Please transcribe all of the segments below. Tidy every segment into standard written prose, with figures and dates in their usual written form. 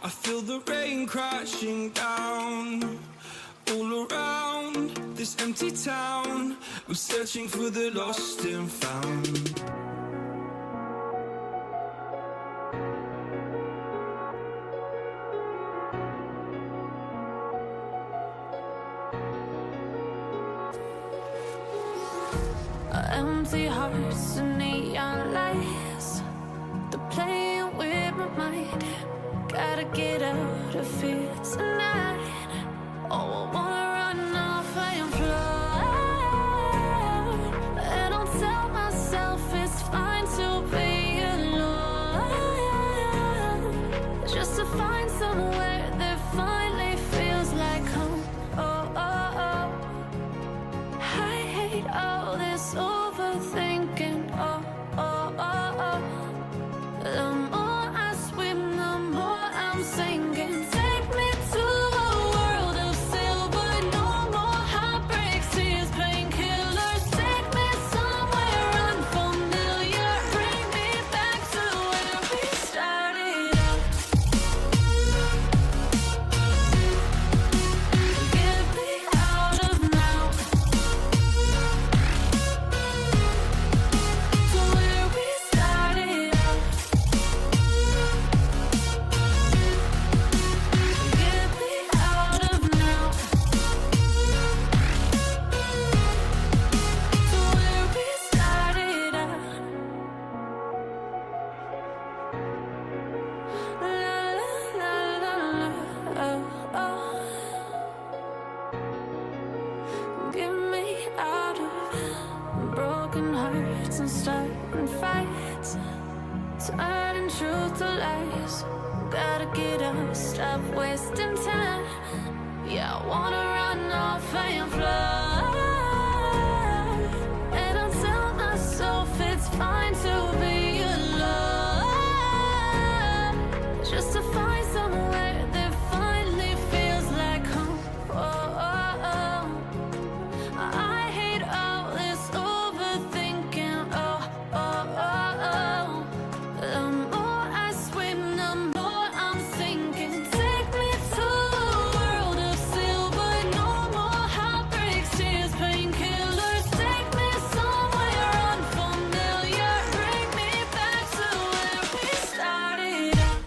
I feel the rain crashing down all around this empty town. I'm searching for the lost and found. Empty hearts and neon lights, they're playing with my mind. Gotta get out of here tonight. Oh, I wanna run off and fly. And I'll tell myself it's fine to be alone, just to find somewhere that finally feels like home. Oh, oh, oh. I hate all this overthinking. Oh, oh, oh, oh. The more I swim, the more I'm sinking. Take me to a world of silver. No more heartbreaks, tears, painkillers. Take me somewhere unfamiliar. Bring me back to where we started out. Get me out of now. To where we started out. Get me out of now. To where we started out. La la la la la. Oh, oh. Get me out of broken hearts and starting fights, turning truth to lies. Gotta get up, stop wasting time. Yeah, I wanna run off and fly. And I'll tell myself it's fine to be alone, just to find somewhere that finally feels like home. Oh, oh, oh. I hate all this overthinking. Oh, oh, oh, oh. The more I swim, the more I'm sinking. Take me to a world of silver. No more heartbreaks, tears, painkillers. Take me somewhere unfamiliar. Bring me back to where we started out.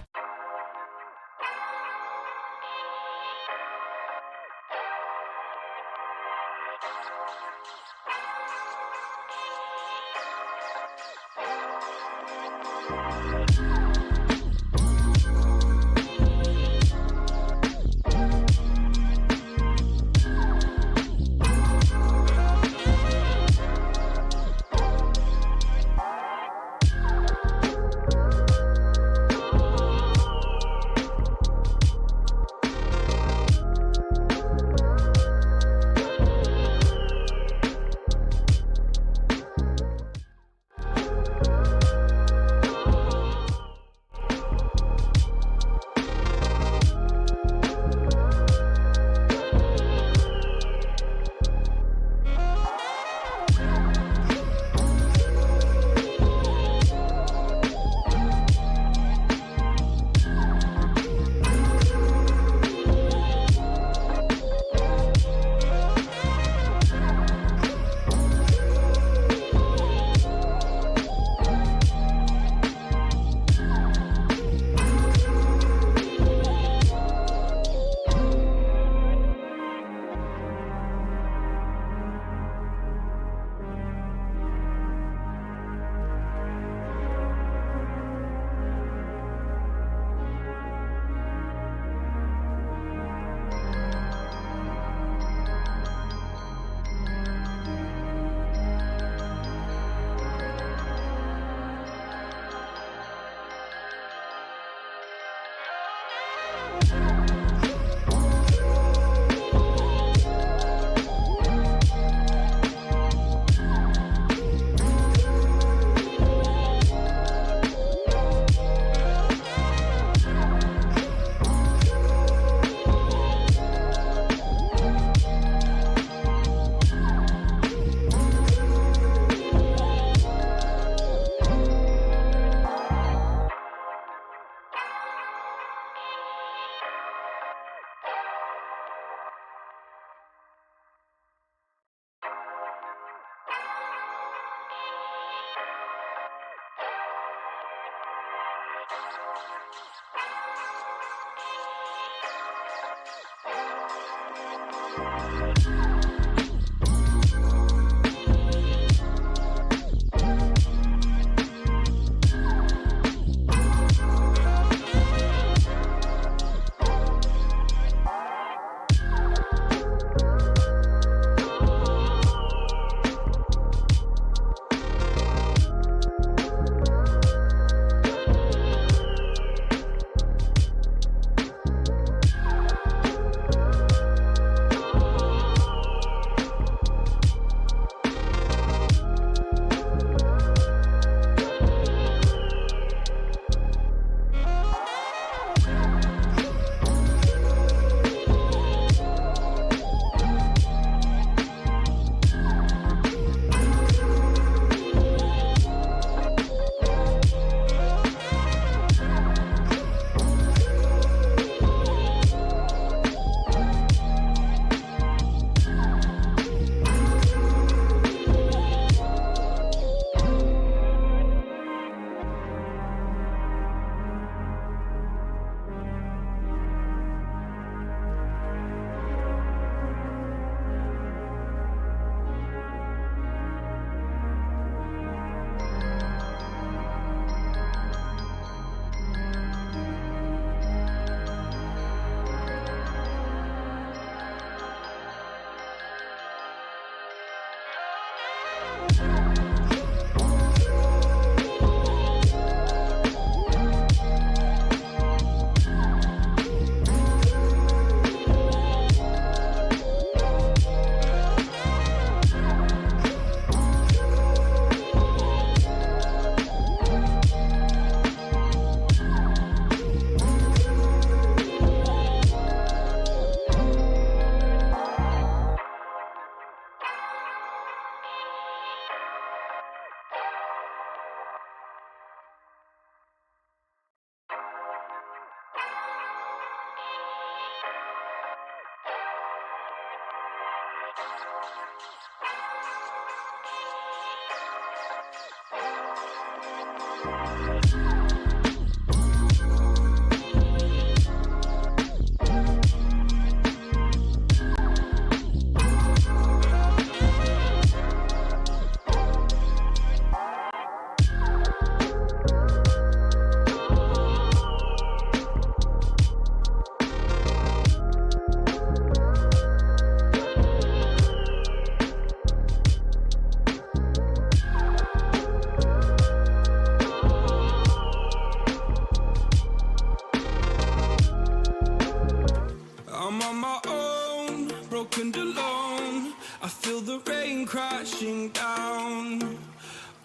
I'm on my own, broken alone. I feel the rain crashing down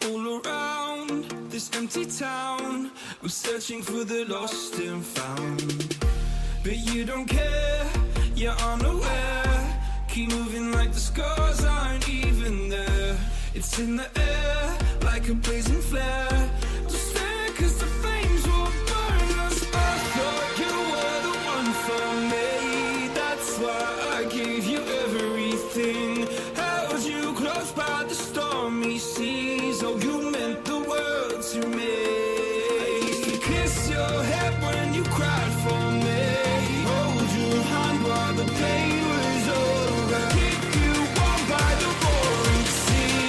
all around this empty town. I'm searching for the lost and found, but you don't care, you're unaware. Keep moving like the scars aren't even there. It's in the air like a blazing flare. Just stare 'cause the flames will burn us. I thought you were the one for me. That's why I gave you everything. Held you close by the stormy seas. Oh, you meant the world to me. I used to kiss your head when you cried for me. Hold your hand while the pain was over. Keep you warm by the roaring sea.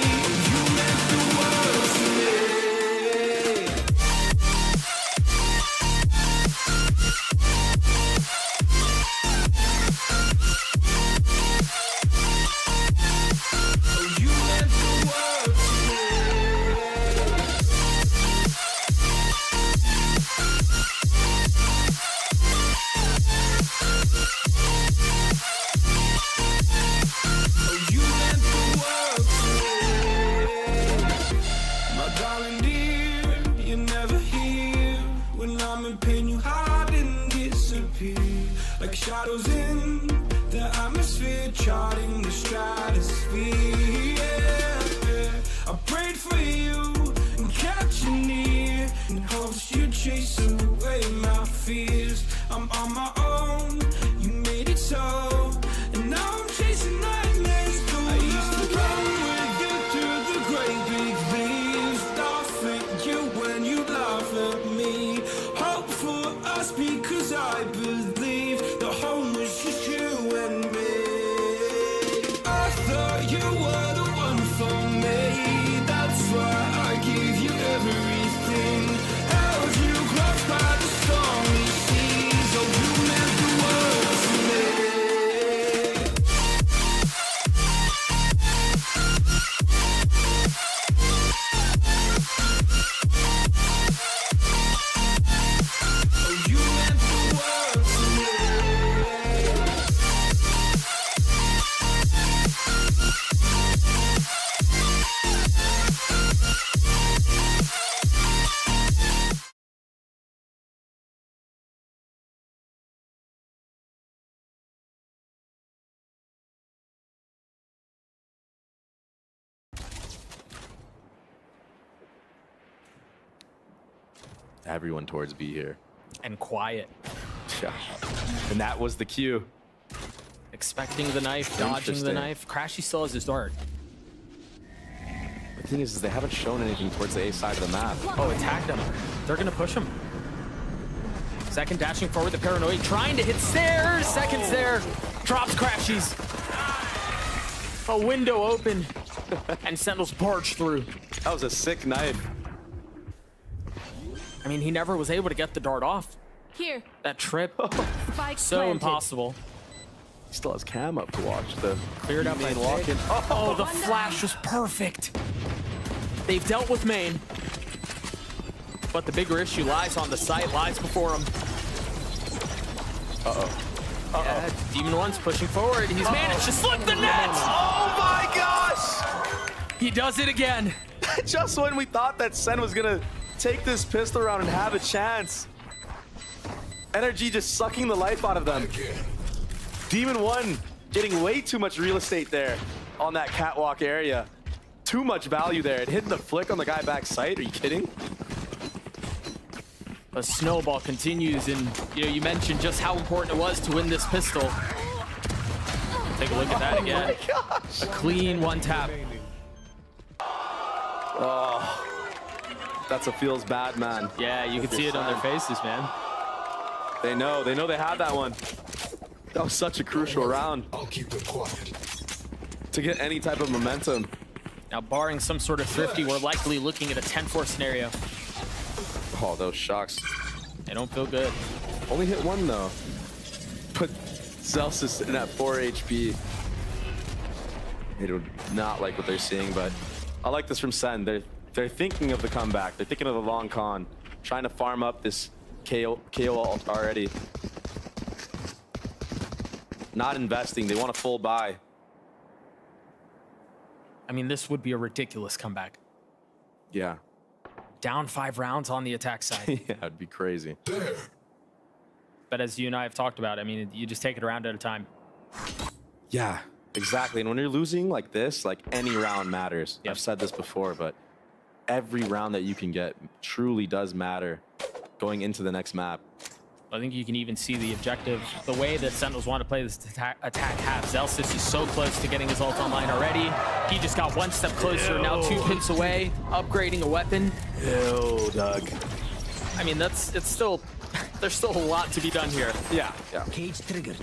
You meant the world to me. Oh, you meant the world to me. Oh, you meant the world to me. My darling dear, you're never here. When I'm in pain, you hide and disappear. Like shadows in the atmosphere, charting the stratosphere. Yeah. I prayed for you and kept you near, in hopes you'd chase away my fears. I'm on my own, you made it so, and now I'm chasing nightmares through. I used to run with you through the great big leaves, laugh at you when you laugh at me. Hope for just because I believe the home was just you and me. I thought you were the one for me. That's why I gave you everything. Held you close by the stormy seas. Oh, you meant the world to me. Everyone towards B here. And quiet. Yeah. And that was the cue. Expecting the knife, dodging the knife. Crashy still has his dart. The thing is they haven't shown anything towards the A side of the map. Oh, attacked him. They're gonna push him. Second dashing forward, the paranoid trying to hit stairs. Second's there. Drops Crashies. A window open. And Sentinels barge through. That was a sick knife. I mean, he never was able to get the dart off. Here. That trip. Spike So planted. impossible. He still has cam up to watch the Cleared up by main walk in. Oh, the flash was perfect. They've dealt with main. But the bigger issue lies on the site, lies before him. Yeah, Demon1's pushing forward. He's managed to slip the net. Oh my gosh! He does it again. Just when we thought that SEN was gonna take this pistol round and have a chance. NRG just sucking the life out of them. Demon1 getting way too much real estate there on that catwalk area. Too much value there. It hit the flick on the guy back site. Are you kidding? A snowball continues, and you mentioned just how important it was to win this pistol. Take a look at that again. Gosh. A clean one tap. Oh, that's a feels bad, man. Yeah, you can see it on their faces, man. They know they had that one. That was such a crucial round. I'll keep it quiet. To get any type of momentum. Now, barring some sort of thrifty, we're likely looking at a 10-4 scenario. Oh, those shocks. They don't feel good. Only hit one though. But Zels is sitting at 4 HP. They do not like what they're seeing, but I like this from SEN. They're thinking of the comeback. They're thinking of the long con. Trying to farm up this KO ult already. Not investing. They want a full buy. I mean, this would be a ridiculous comeback. Yeah. Down 5 rounds on the attack side. Yeah, it'd be crazy. There. But as you and I have talked about, I mean, you just take it a round at a time. Yeah, exactly. And when you're losing like this, like any round matters. Yep. I've said this before, but every round that you can get truly does matter going into the next map. I think you can even see the objective, the way that Sentinels want to play this attack half. Zelsis is so close to getting his ult online already. He just got one step closer, now 2 hits away, upgrading a weapon. Ew, Doug. I mean, there's still a lot to be done here. Yeah. Cage triggered.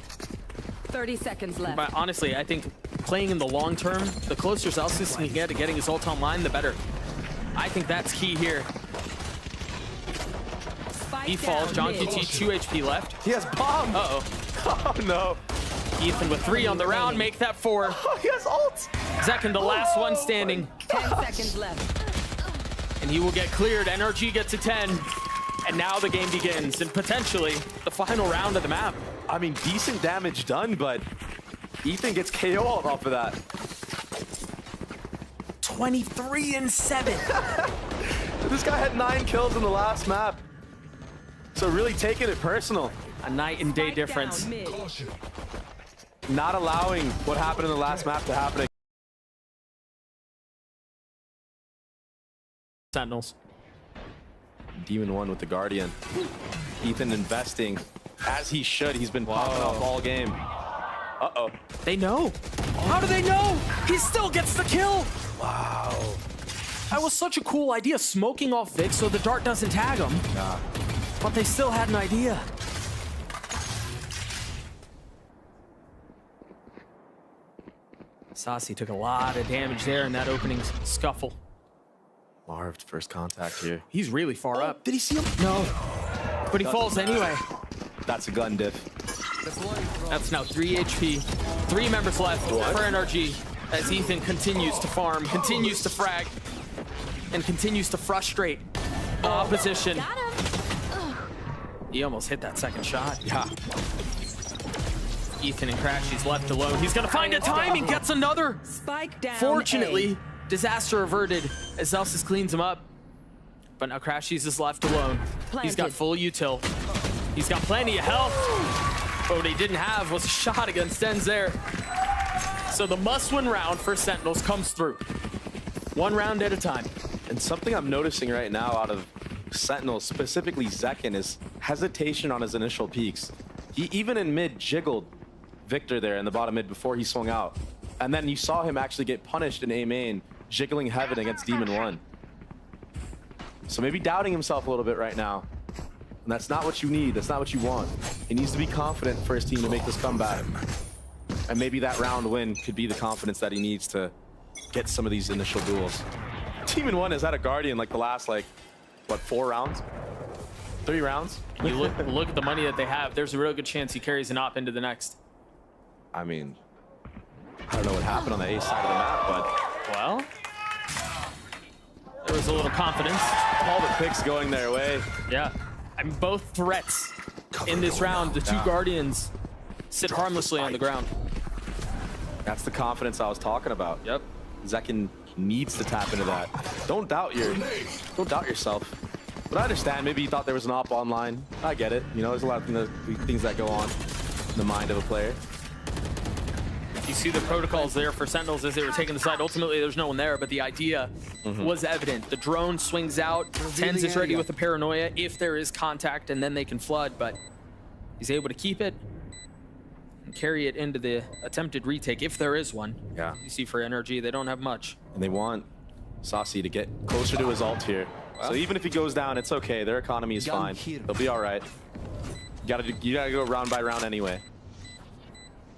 30 seconds left. But honestly, I think playing in the long term, the closer Zelsis can get to getting his ult online, the better. I think that's key here. He falls. John QT, 2 HP left. He has bomb. Uh-oh. Oh, no. Ethan with 3 on the round, make that 4. Oh, he has ult. Zekin, the last one standing. 10 seconds left. And he will get cleared. NRG gets a 10. And now the game begins. And potentially the final round of the map. I mean, decent damage done, but Ethan gets KO off of that. 23-7. This guy had 9 kills in the last map. So really taking it personal. A night and day difference. Down mid. Caution. Not allowing what happened in the last map to happen again. Sentinels. Demon1 with the Guardian. Ethan investing as he should. He's been popping off all game. Uh-oh. They know. How do they know? He still gets the kill. Wow. That was such a cool idea, smoking off Vic so the dart doesn't tag him. But they still had an idea. Saucy took a lot of damage there in that opening scuffle. Marved first contact here. He's really far up. Did he see him? No. But he falls anyway. That's a gun diff. That's now 3 HP. 3 members left for NRG as Ethan continues to farm, continues to frag, and continues to frustrate the opposition. Got him. He almost hit that second shot. Yeah. Ethan and Crashy's left alone. He's gonna find a time and gets another. Spike down. Fortunately, disaster averted as Zelsis cleans him up. But now Crashy's is left alone. He's got Planted. full util. He's got plenty of health. But what he didn't have was a shot against Tenz there. So the must-win round for Sentinels comes through. 1 round at a time. And something I'm noticing right now out of Sentinels, specifically Zekin, is hesitation on his initial peaks. He even in mid jiggled Victor there in the bottom mid before he swung out. And then you saw him actually get punished in A main, jiggling heaven against Demon1. So maybe doubting himself a little bit right now. And that's not what you need. That's not what you want. He needs to be confident for his team to make this comeback. And maybe that round win could be the confidence that he needs to get some of these initial duels. Demon1 has had a Guardian like the last, what, 4 rounds? 3 rounds? You look at the money that they have. There's a real good chance he carries an op into the next. I mean, I don't know what happened on the A side of the map, but Well, there was a little confidence. all the picks going their way. Yeah. I mean, both threats in this round. The 2 Guardians sit harmlessly on the ground. That's the confidence I was talking about. Yep. Zekin needs to tap into that. Don't doubt yourself. But I understand, maybe you thought there was an op online. I get it. You know, there's a lot of things that go on in the mind of a player. You see the protocols there for Sentinels as they were taking the side. Ultimately, there's no one there, but the idea was evident. The drone swings out. Tenz is ready with the paranoia if there is contact, and then they can flood, but he's able to keep it and carry it into the attempted retake, if there is one. Yeah. You see for NRG, they don't have much. And they want Saucy to get closer to his ult here. So even if he goes down, it's okay. Their economy is fine. They'll be all right. You gotta go round by round anyway.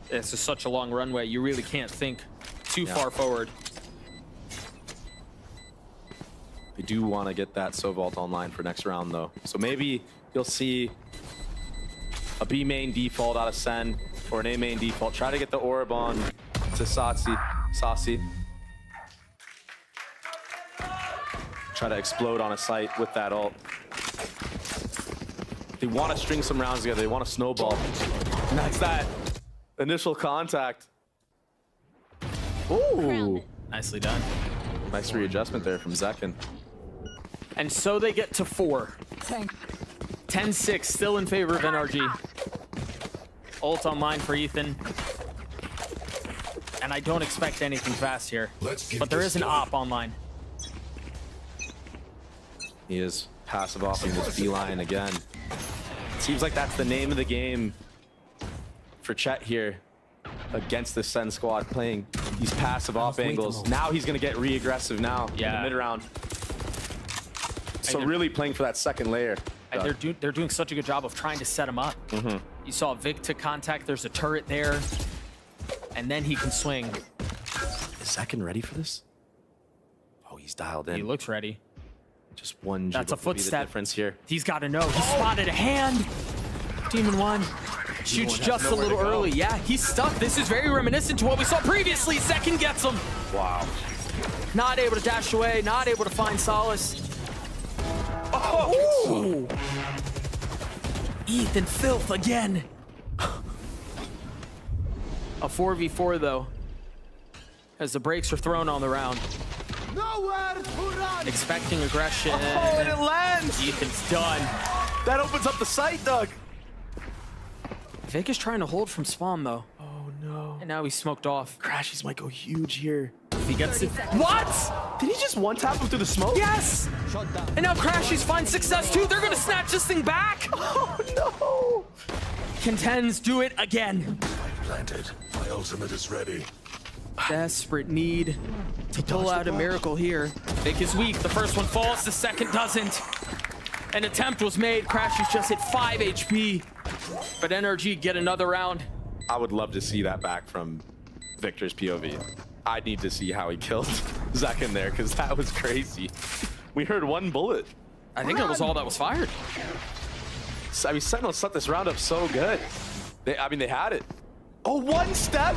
It's just such a long runway, you really can't think too far forward. They do want to get that Sovault online for next round, though. So maybe you'll see a B main default out of SEN or an A main default. Try to get the orb on to Saucy. Try to explode on a site with that ult. They want to string some rounds together. They want to snowball. And that's that. Initial contact. Ooh. Nicely done. Nice readjustment there from Zekin. And so they get to 4. 10-6, still in favor of NRG. Ult online for Ethan. And I don't expect anything fast here. But there is an op online. He is passive offing this beeline again. Seems like that's the name of the game for Chet here against the SEN squad, playing these passive off angles. Now he's going to get re-aggressive now in the mid round. So really playing for that second layer. And they're doing such a good job of trying to set him up. You saw Vic to contact. There's a turret there. And then he can swing. Is Zekin ready for this? Oh, he's dialed in. He looks ready. Just one. That's a footstep. Difference here. He's got to know. He spotted a hand. Demon1 shoots just a little early. Yeah, he's stuck. This is very reminiscent to what we saw previously. Zekin gets him. Wow. Not able to dash away. Not able to find solace. Oh! Ethan filth again. A 4v4 though, as the brakes are thrown on the round. Nowhere to run. Expecting aggression. Oh, and it lands. Ethan's done. That opens up the site, Doug. Vic is trying to hold from spawn though. Oh no. And now he's smoked off. Crashies might go huge here. If he gets it. What? Did he just one tap him through the smoke? Yes! And now Crashies find success too. They're gonna snatch this thing back. Oh no. Can Tenz do it again? Planted. My ultimate is ready. Desperate need to pull out a miracle here. Vic is weak. The first one falls, the second doesn't. An attempt was made. Crashies just hit 5 HP. But NRG get another round. I would love to see that back from Victor's POV. I need to see how he killed Zach in there, because that was crazy. We heard one bullet. I think that was all that was fired. I mean, Sentinel set this round up so good. They had it. Oh, one step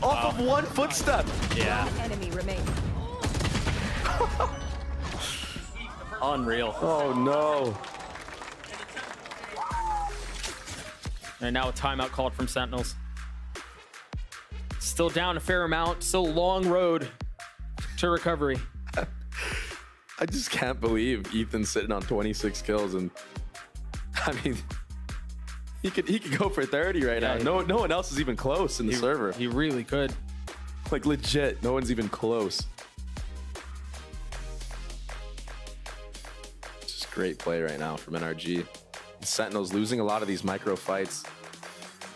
off of one footstep. Yeah. Enemy remains. Unreal. Oh no. And now a timeout called from Sentinels. Still down a fair amount. Still a long road to recovery. I just can't believe Ethan's sitting on 26 kills, and I mean, he could go for 30 right now. No one else is even close in the server. He really could. Like legit, no one's even close. Just great play right now from NRG. Sentinel's losing a lot of these micro fights.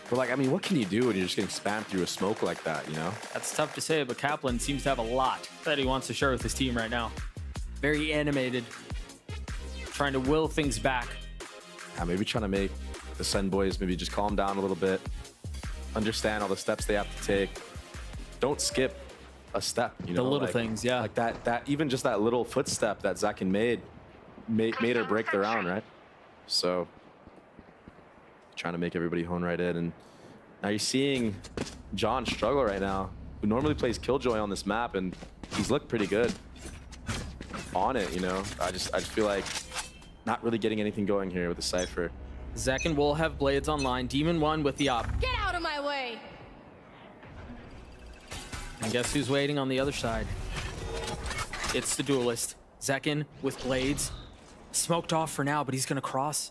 But like, I mean, what can you do when you're just getting spammed through a smoke like that, you know? That's tough to say, but Kaplan seems to have a lot that he wants to share with his team right now. Very animated, trying to will things back. Yeah, maybe trying to make the SEN boys maybe just calm down a little bit, understand all the steps they have to take. Don't skip a step, you know? The little like, things, yeah. Like that, even just that little footstep that Zakin made her break the round, right? So, trying to make everybody hone right in. And now you're seeing John struggle right now, who normally plays Killjoy on this map, and he's looked pretty good on it, you know? I just feel like not really getting anything going here with the Cypher. Zakin will have blades online. Demon1 with the op. Get out of my way! And guess who's waiting on the other side? It's the duelist. Zakin with blades. Smoked off for now, but he's gonna cross.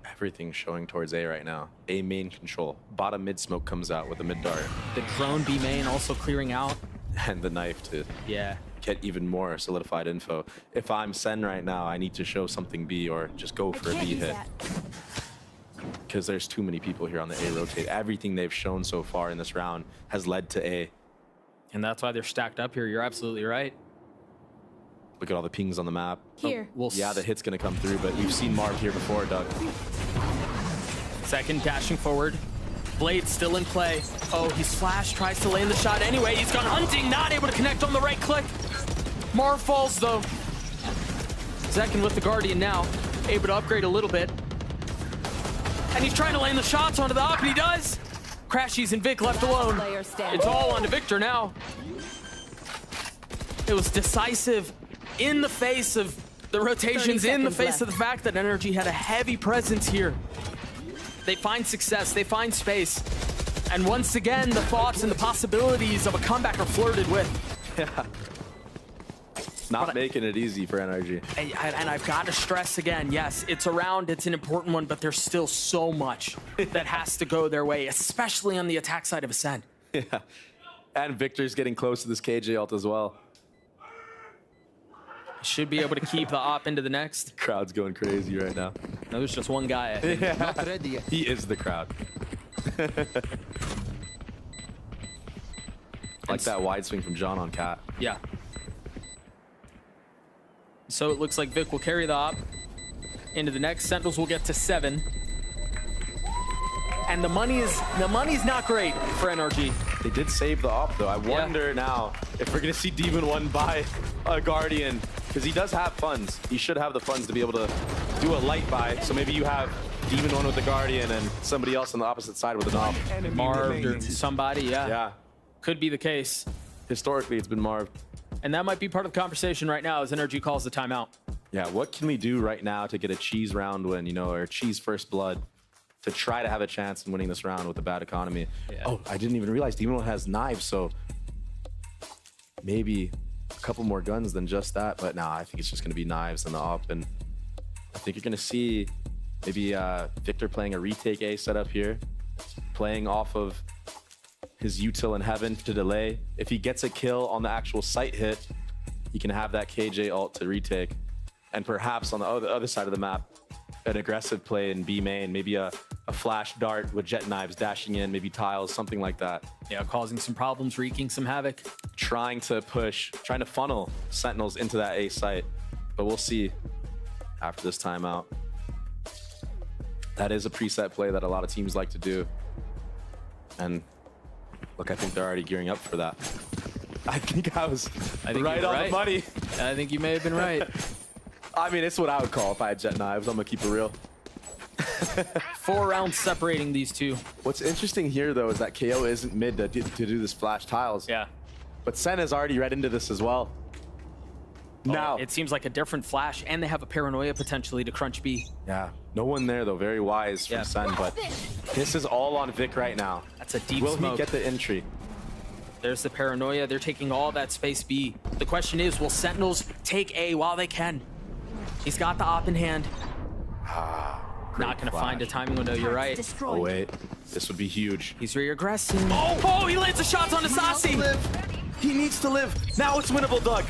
Everything's showing towards A right now. A main control. Bottom mid smoke comes out with a mid dart. The drone B main also clearing out. And the knife to Yeah. get even more solidified info. If I'm SEN right now, I need to show something B or just go for a B hit. Because there's too many people here on the A rotate. Everything they've shown so far in this round has led to A. And that's why they're stacked up here. You're absolutely right. Look at all the pings on the map. Here. Yeah, the hit's gonna come through, but we've seen Marv here before, Doug. Second dashing forward. Blade still in play. Oh, he's flashed, tries to land the shot anyway. He's gone hunting, not able to connect on the right click. Marv falls though. Zakin with the Guardian now, able to upgrade a little bit. And he's trying to land the shots onto the op, and he does. Crashies and Vic left alone. Player standing. It's all on to Victor now. It was decisive in the face of the rotations, in the face of the fact that NRG had a heavy presence here. They find success, they find space. And once again, the thoughts and the possibilities of a comeback are flirted with. Yeah. Not making it easy for NRG. And I've got to stress again, yes, it's a round, it's an important one, but there's still so much that has to go their way, especially on the attack side of SEN. Yeah. And Victor's getting close to this KJ ult as well. Should be able to keep the op into the next. Crowd's going crazy right now. No, there's just one guy, I think. Yeah. He is the crowd. Like that wide swing from John on Cat. Yeah. So it looks like Vic will carry the op into the next. Sentinels will get to 7. And the money's not great for NRG. They did save the op though. I wonder now if we're gonna see Demon1 buy a Guardian, because he does have funds. He should have the funds to be able to do a light buy. So maybe you have Demon1 with the Guardian and somebody else on the opposite side with an op. Marved or somebody, yeah. Yeah. Could be the case. Historically, it's been Marv. And that might be part of the conversation right now as NRG calls the timeout. Yeah, what can we do right now to get a cheese round win, you know, or cheese first blood, to try to have a chance in winning this round with a bad economy? Yeah. Oh, I didn't even realize Demon1 has knives, so maybe a couple more guns than just that. But nah, I think it's just going to be knives and the op. And I think you're going to see maybe Victor playing a retake A setup here, playing off of his util in heaven to delay. If he gets a kill on the actual site hit, he can have that KJ ult to retake. And perhaps on the other side of the map, an aggressive play in B main, maybe a flash dart with jet knives dashing in, maybe tiles, something like that. Yeah, causing some problems, wreaking some havoc. Trying to funnel Sentinels into that A site. But we'll see. after this timeout. That is a preset play that a lot of teams like to do. And look, I think they're already gearing up for that. I think I was right on the money. I think you may have been right. I mean, it's what I would call if I had Jet Knives. I'm gonna keep it real. 4 rounds separating these two. What's interesting here, though, is that KO isn't mid to do this flash tiles. Yeah. But Sen is already read into this as well. Now, It seems like a different flash, and they have a paranoia potentially to crunch B. yeah, no one there, though. Very wise from Sen, but this is all on Vic right now. That's a deep Will smoke. he get the entry? There's the paranoia. They're taking all that space B. The question is, will Sentinels take A while they can? He's got the op in hand. Not gonna find a timing window, you're right. Oh, wait. This would be huge. He's reaggressing. Oh, he lands the shots on Asasi. He needs to live. Now it's winnable, Doug.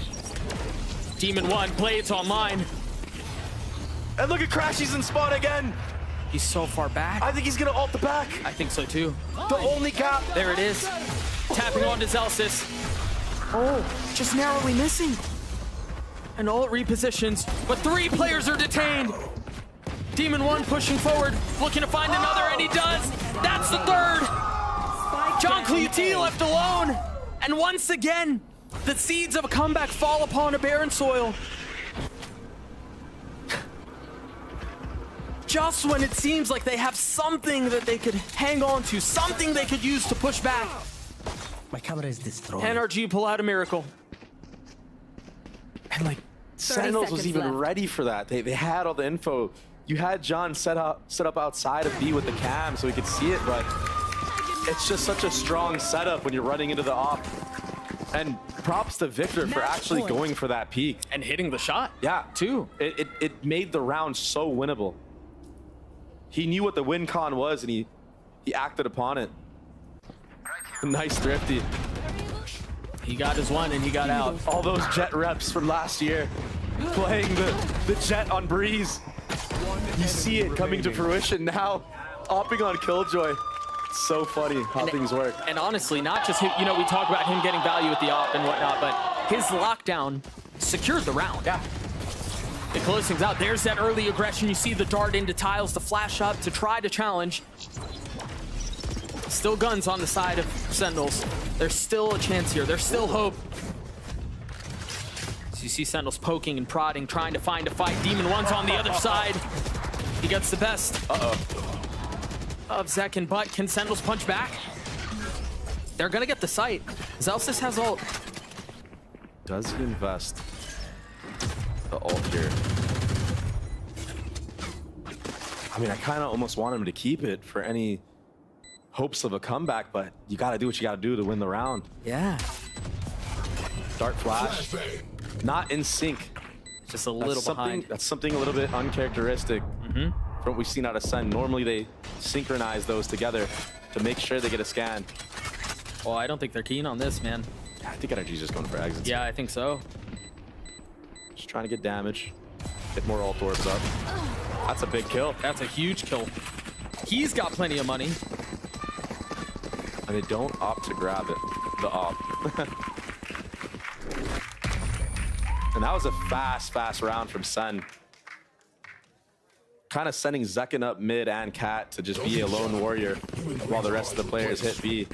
Demon1, Blades online. And look at Crash, he's in spawn again. He's so far back. I think he's gonna ult the back. I think so too. The only gap. There it is. Tapping onto Zelsis. Oh, just narrowly missing. And ult repositions, but 3 players are detained. Demon1 pushing forward, looking to find another, and he does. That's the 3rd. John Cleute left alone. And once again, the seeds of a comeback fall upon a barren soil. Just when it seems like they have something that they could hang on to, something they could use to push back, My camera is destroyed. NRG pull out a miracle. And like, Sentinels was seconds even left. ready for that. They had all the info. You had John set up outside of B with the cam so he could see it, but it's just such a strong setup when you're running into the op. And props to Victor for actually going for that peak. And hitting the shot. Yeah, Too. It made the round so winnable. He knew what the win con was, and he acted upon it. Nice thrifty. He got his one and he got out. All those Jet reps from last year, playing the Jet on Breeze. You see it coming to fruition now, opping on Killjoy. It's so funny how things work. And honestly, not just him, we talk about him getting value at the op and whatnot, but his lockdown secured the round. Yeah. It closed things out. There's that early aggression. You see the dart into tiles, the flash up to try to challenge. Still guns on the side of Sentinels. There's still a chance here. There's still hope. So you see Sentinels poking and prodding, trying to find a fight. Demon1's on the other side. He gets the best of Zek and Butt. Can Sentinels punch back? They're gonna get the sight. Zelsis has ult. Does he invest the ult here? I mean, I kind of almost want him to keep it for any hopes of a comeback, but you got to do what you got to do to win the round. Yeah. Dart flash, not in sync. Just a little behind. That's something a little bit uncharacteristic from what we've seen out of SEN. Normally they synchronize those together to make sure they get a scan. Well, I don't think they're keen on this, man. I think NRG's just going for exits. Yeah, I think so. Just trying to get damage, get more ult orbs up. That's a big kill. That's a huge kill. He's got plenty of money. And they don't opt to grab it, the op. And that was a fast round from Sen. Kind of sending Zekken up mid and Cat to just be a lone warrior while the rest of the players hit B.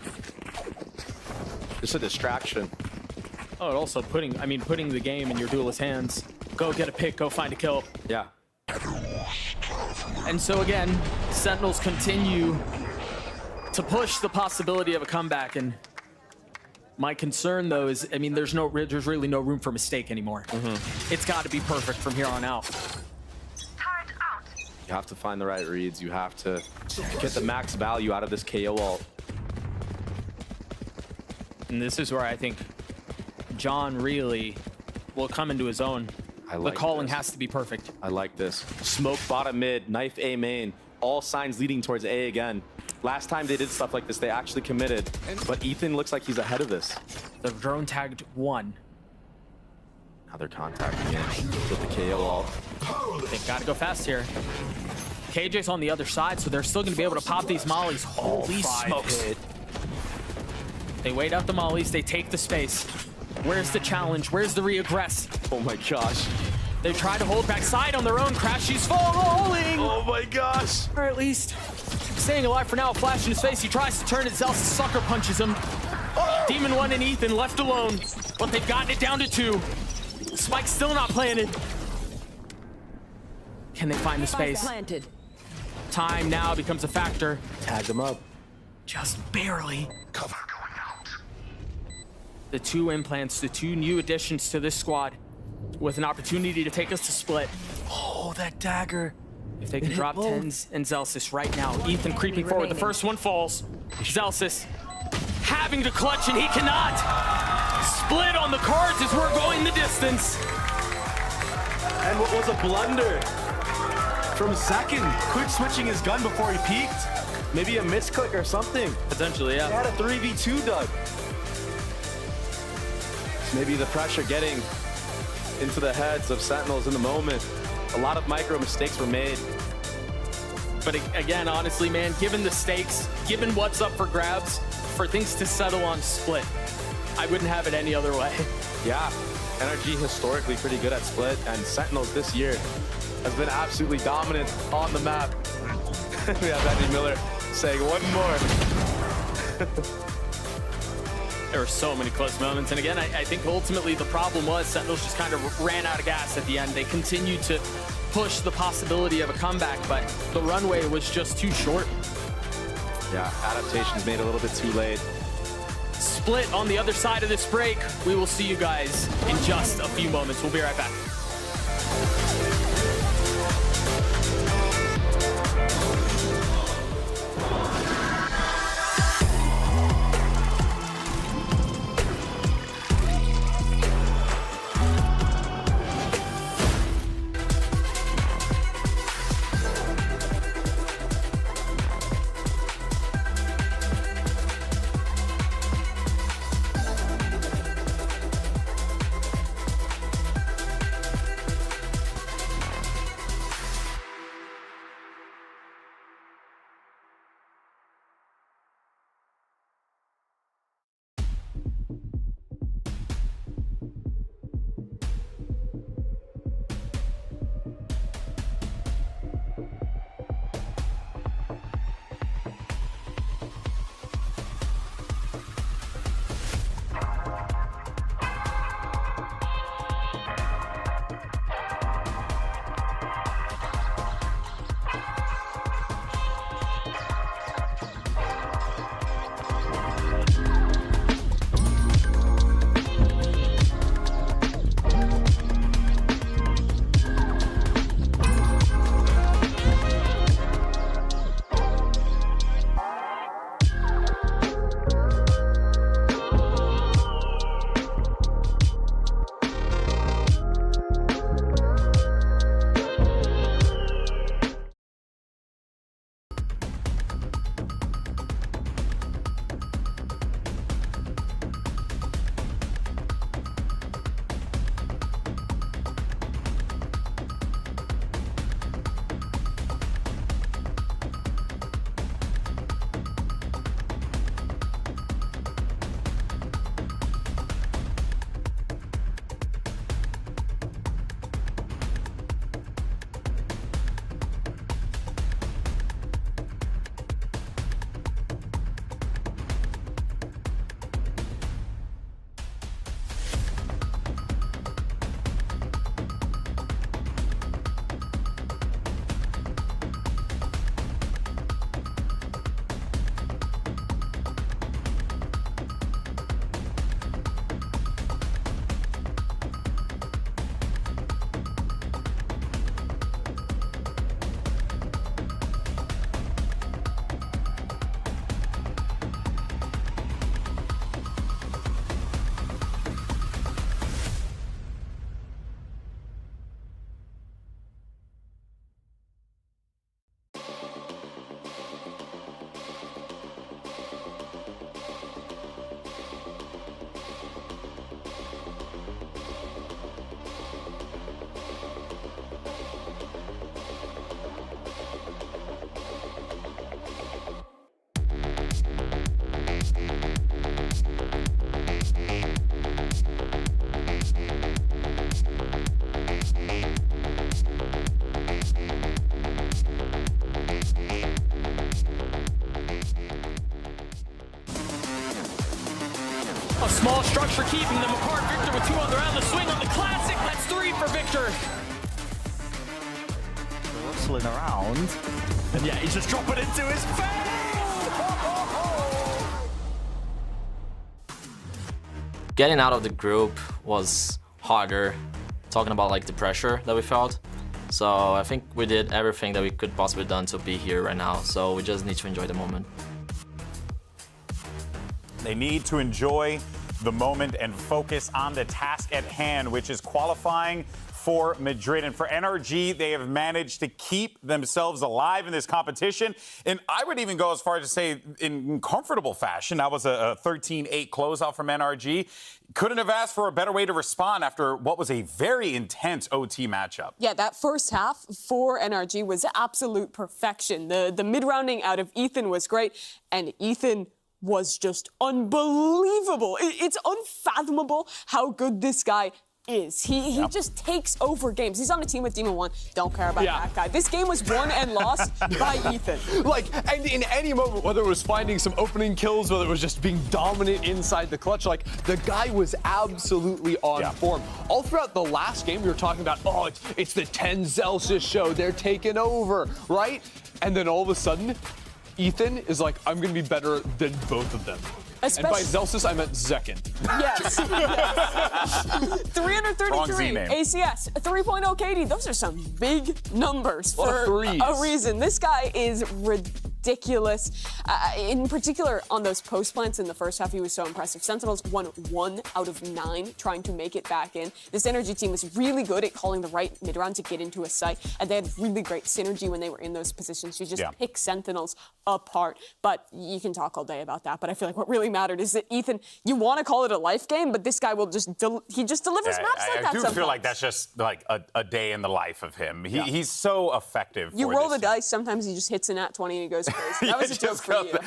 Just a distraction. Oh, and also putting the game in your duelist hands. Go get a pick, go find a kill. Yeah. And so again, Sentinels continue to push the possibility of a comeback. And my concern though is, there's really no room for mistake anymore. It's got to be perfect from here on out. You have to find the right reads. You have to get the max value out of this KO ult. And this is where I think John really will come into his own. The calling has to be perfect. I like this. Smoke bottom mid, knife A main. All signs leading towards A again. Last time they did stuff like this, they actually committed. But Ethan looks like he's ahead of this. The drone tagged 1. Now they're contacting it with the KO ult. They've got to go fast here. KJ's on the other side, so they're still going to be able to pop these mollies. Holy smokes. Hit. They wait out the mollies. They take the space. Where's the challenge? Where's the reaggress? Oh my gosh. They try to hold back side on their own. Crashy's falling. Oh my gosh. Or at least staying alive for now. A flash in his face. He tries to turn it. Zelsis sucker punches him. Demon1 and Ethan left alone, but they've gotten it down to 2. Spike's still not planted. Can they find the space? Planted. Time now becomes a factor. Tagged him up. Just barely. Cover going out. The 2 implants, the 2 new additions to this squad, with an opportunity to take us to split. Oh, that dagger. If they can drop Tenz and Zelsis right now. Ethan creeping forward. The first one falls. Zelsis having to clutch, and he cannot. Split on the cards as we're going the distance. And what was a blunder from second? Quick switching his gun before he peeked. Maybe a misclick or something. Potentially, yeah. He had a 3v2 done. Maybe the pressure getting into the heads of Sentinels in the moment. A lot of micro mistakes were made. But again, honestly, man, given the stakes, given what's up for grabs, for things to settle on split, I wouldn't have it any other way. Yeah, NRG historically pretty good at split, and Sentinels this year has been absolutely dominant on the map. We have Andy Miller saying one more. There were so many close moments, and again, I think ultimately the problem was Sentinels just kind of ran out of gas at the end. They continued to push the possibility of a comeback, but the runway was just too short. Yeah, adaptations made a little bit too late. Split on the other side of this break. We will see you guys in just a few moments. We'll be right back. Small structure keeping them apart. Victor with 2 on the round. The swing on the classic. That's 3 for Victor. Rustling around. And yeah, he's just dropping into his face. Getting out of the group was harder, talking about like the pressure that we felt. So I think we did everything that we could possibly done to be here right now. So we just need to enjoy the moment. They need to enjoy the moment and focus on the task at hand, which is qualifying for Madrid. And for NRG, they have managed to keep themselves alive in this competition. And I would even go as far as to say in comfortable fashion. That was a 13-8 closeout from NRG. Couldn't have asked for a better way to respond after what was a very intense OT matchup. Yeah, that first half for NRG was absolute perfection. The mid-rounding out of Ethan was great, and Ethan was just unbelievable. It's unfathomable how good this guy is. He just takes over games. He's on a team with Demon1. Don't care about that guy. This game was won and lost by Ethan. Like, and in any moment, whether it was finding some opening kills, whether it was just being dominant inside the clutch, like, the guy was absolutely on form. All throughout the last game, we were talking about, oh, it's the Tenz show. They're taking over, right? And then all of a sudden, Ethan is like, I'm going to be better than both of them. And by Zelsis, I meant Zekin. Yes. 333 ACS, 3.0 KD. Those are some big numbers for a reason. This guy is ridiculous. In particular, on those post plants in the first half, he was so impressive. Sentinels won 1 out of 9 trying to make it back in. This NRG team was really good at calling the right mid-round to get into a site, and they had really great synergy when they were in those positions. You just pick Sentinels apart. But you can talk all day about that, but I feel like what really mattered is that Ethan, you want to call it a life game, but this guy will just, he just delivers maps like that I do sometimes. feel like that's just like a day in the life of him. He's so effective. You roll the dice, sometimes he just hits a nat 20 and he goes crazy. That was a joke for you.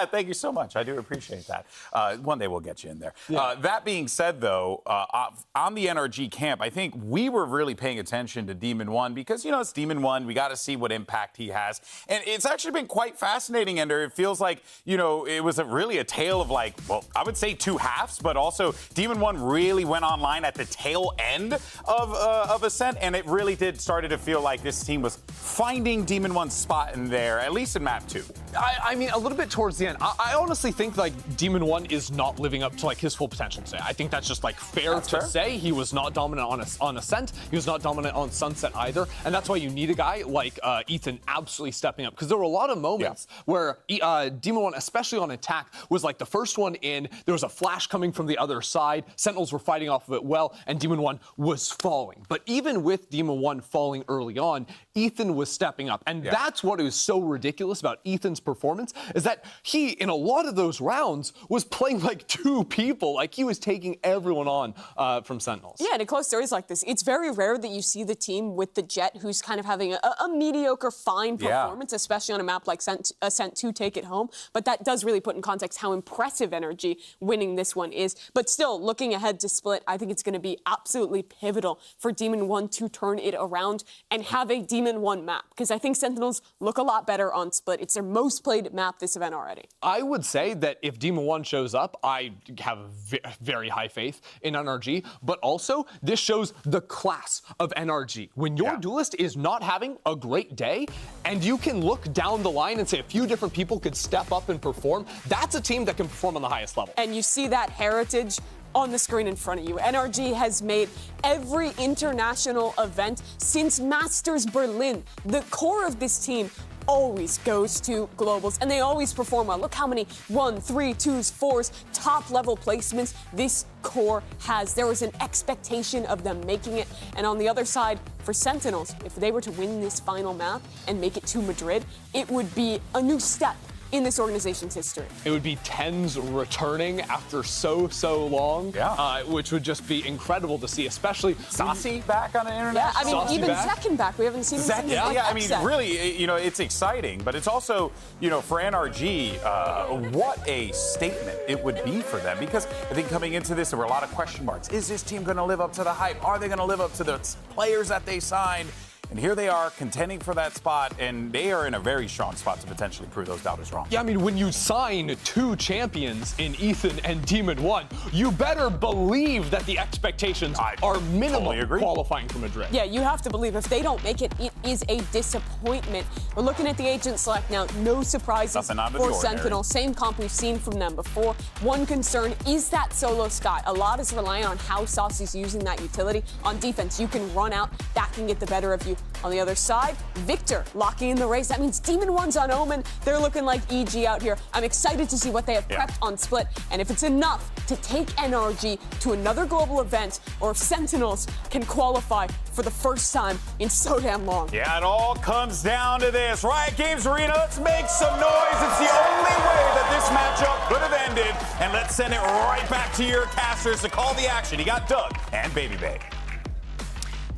Thank you so much. I do appreciate that. One day we'll get you in there. That being said, though, on the NRG camp, I think we were really paying attention to Demon1 because, you know, it's Demon1. We got to see what impact he has. And it's actually been quite fascinating, Ender. It feels like, you know, it was really a tale of like, well, I would say 2 halves, but also Demon1 really went online at the tail end of Ascent, and it really did started to feel like this team was finding Demon1's spot in there, at least in map 2. I mean, a little bit towards the end. I honestly think like Demon1 is not living up to like his full potential today. I think that's just like fair to say. He was not dominant on Ascent. He was not dominant on Sunset either, and that's why you need a guy like Ethan absolutely stepping up, because there were a lot of moments where Demon1, especially on attack, was like the first one in. There was a flash coming from the other side. Sentinels were fighting off of it well, and Demon1 was falling. But even with Demon1 falling early on, Ethan was stepping up, and that's what was so ridiculous about Ethan's performance, is that he, in a lot of those rounds, was playing like 2 people. Like, he was taking everyone on from Sentinels. Yeah, and in close stories like this, it's very rare that you see the team with the Jet who's kind of having a mediocre, fine performance, especially on a map like Ascent 2 Take It Home. But that does really put in context how impressive NRG winning this one is. But still, looking ahead to Split, I think it's going to be absolutely pivotal for Demon1 to turn it around and have a Demon1 map, because I think Sentinels look a lot better on Split. It's their most played map this event already. I would say that if Demon1 shows up, I have very high faith in NRG, but also this shows the class of NRG. When your duelist is not having a great day, and you can look down the line and say a few different people could step up and perform, that's a team that can perform on the highest level. And you see that heritage on the screen in front of you. NRG has made every international event since Masters Berlin. The core of this team always goes to globals, and they always perform well. Look how many 1, 3, 2s, 4s, top level placements this core has. There was an expectation of them making it. And on the other side, for Sentinels, if they were to win this final map and make it to Madrid, it would be a new step in this organization's history. It would be Tenz returning after so long, which would just be incredible to see, especially Saucy back on an international. Yeah, I mean, even Zekin back. We haven't seen him since I mean, really, you know, it's exciting, but it's also, you know, for NRG, what a statement it would be for them, because I think coming into this, there were a lot of question marks. Is this team going to live up to the hype? Are they going to live up to the players that they signed? And here they are contending for that spot, and they are in a very strong spot to potentially prove those doubters wrong. Yeah, I mean, when you sign 2 champions in Ethan and Demon1, you better believe that the expectations are minimum qualifying for Madrid. Yeah, you have to believe if they don't make it, it is a disappointment. We're looking at the agent select now. No surprises for Sentinel. Same comp we've seen from them before. One concern is that solo Sky. A lot is relying on how Saucy's using that utility. On defense, you can run out. That can get the better of you. On the other side, Victor locking in the race. That means Demon1's on Omen. They're looking like EG out here. I'm excited to see what they have prepped on Split. And if it's enough to take NRG to another global event, or if Sentinels can qualify for the first time in so damn long. Yeah, it all comes down to this. Riot Games Arena, let's make some noise. It's the only way that this matchup could have ended. And let's send it right back to your casters to call the action. You got Doug and Baby Bay.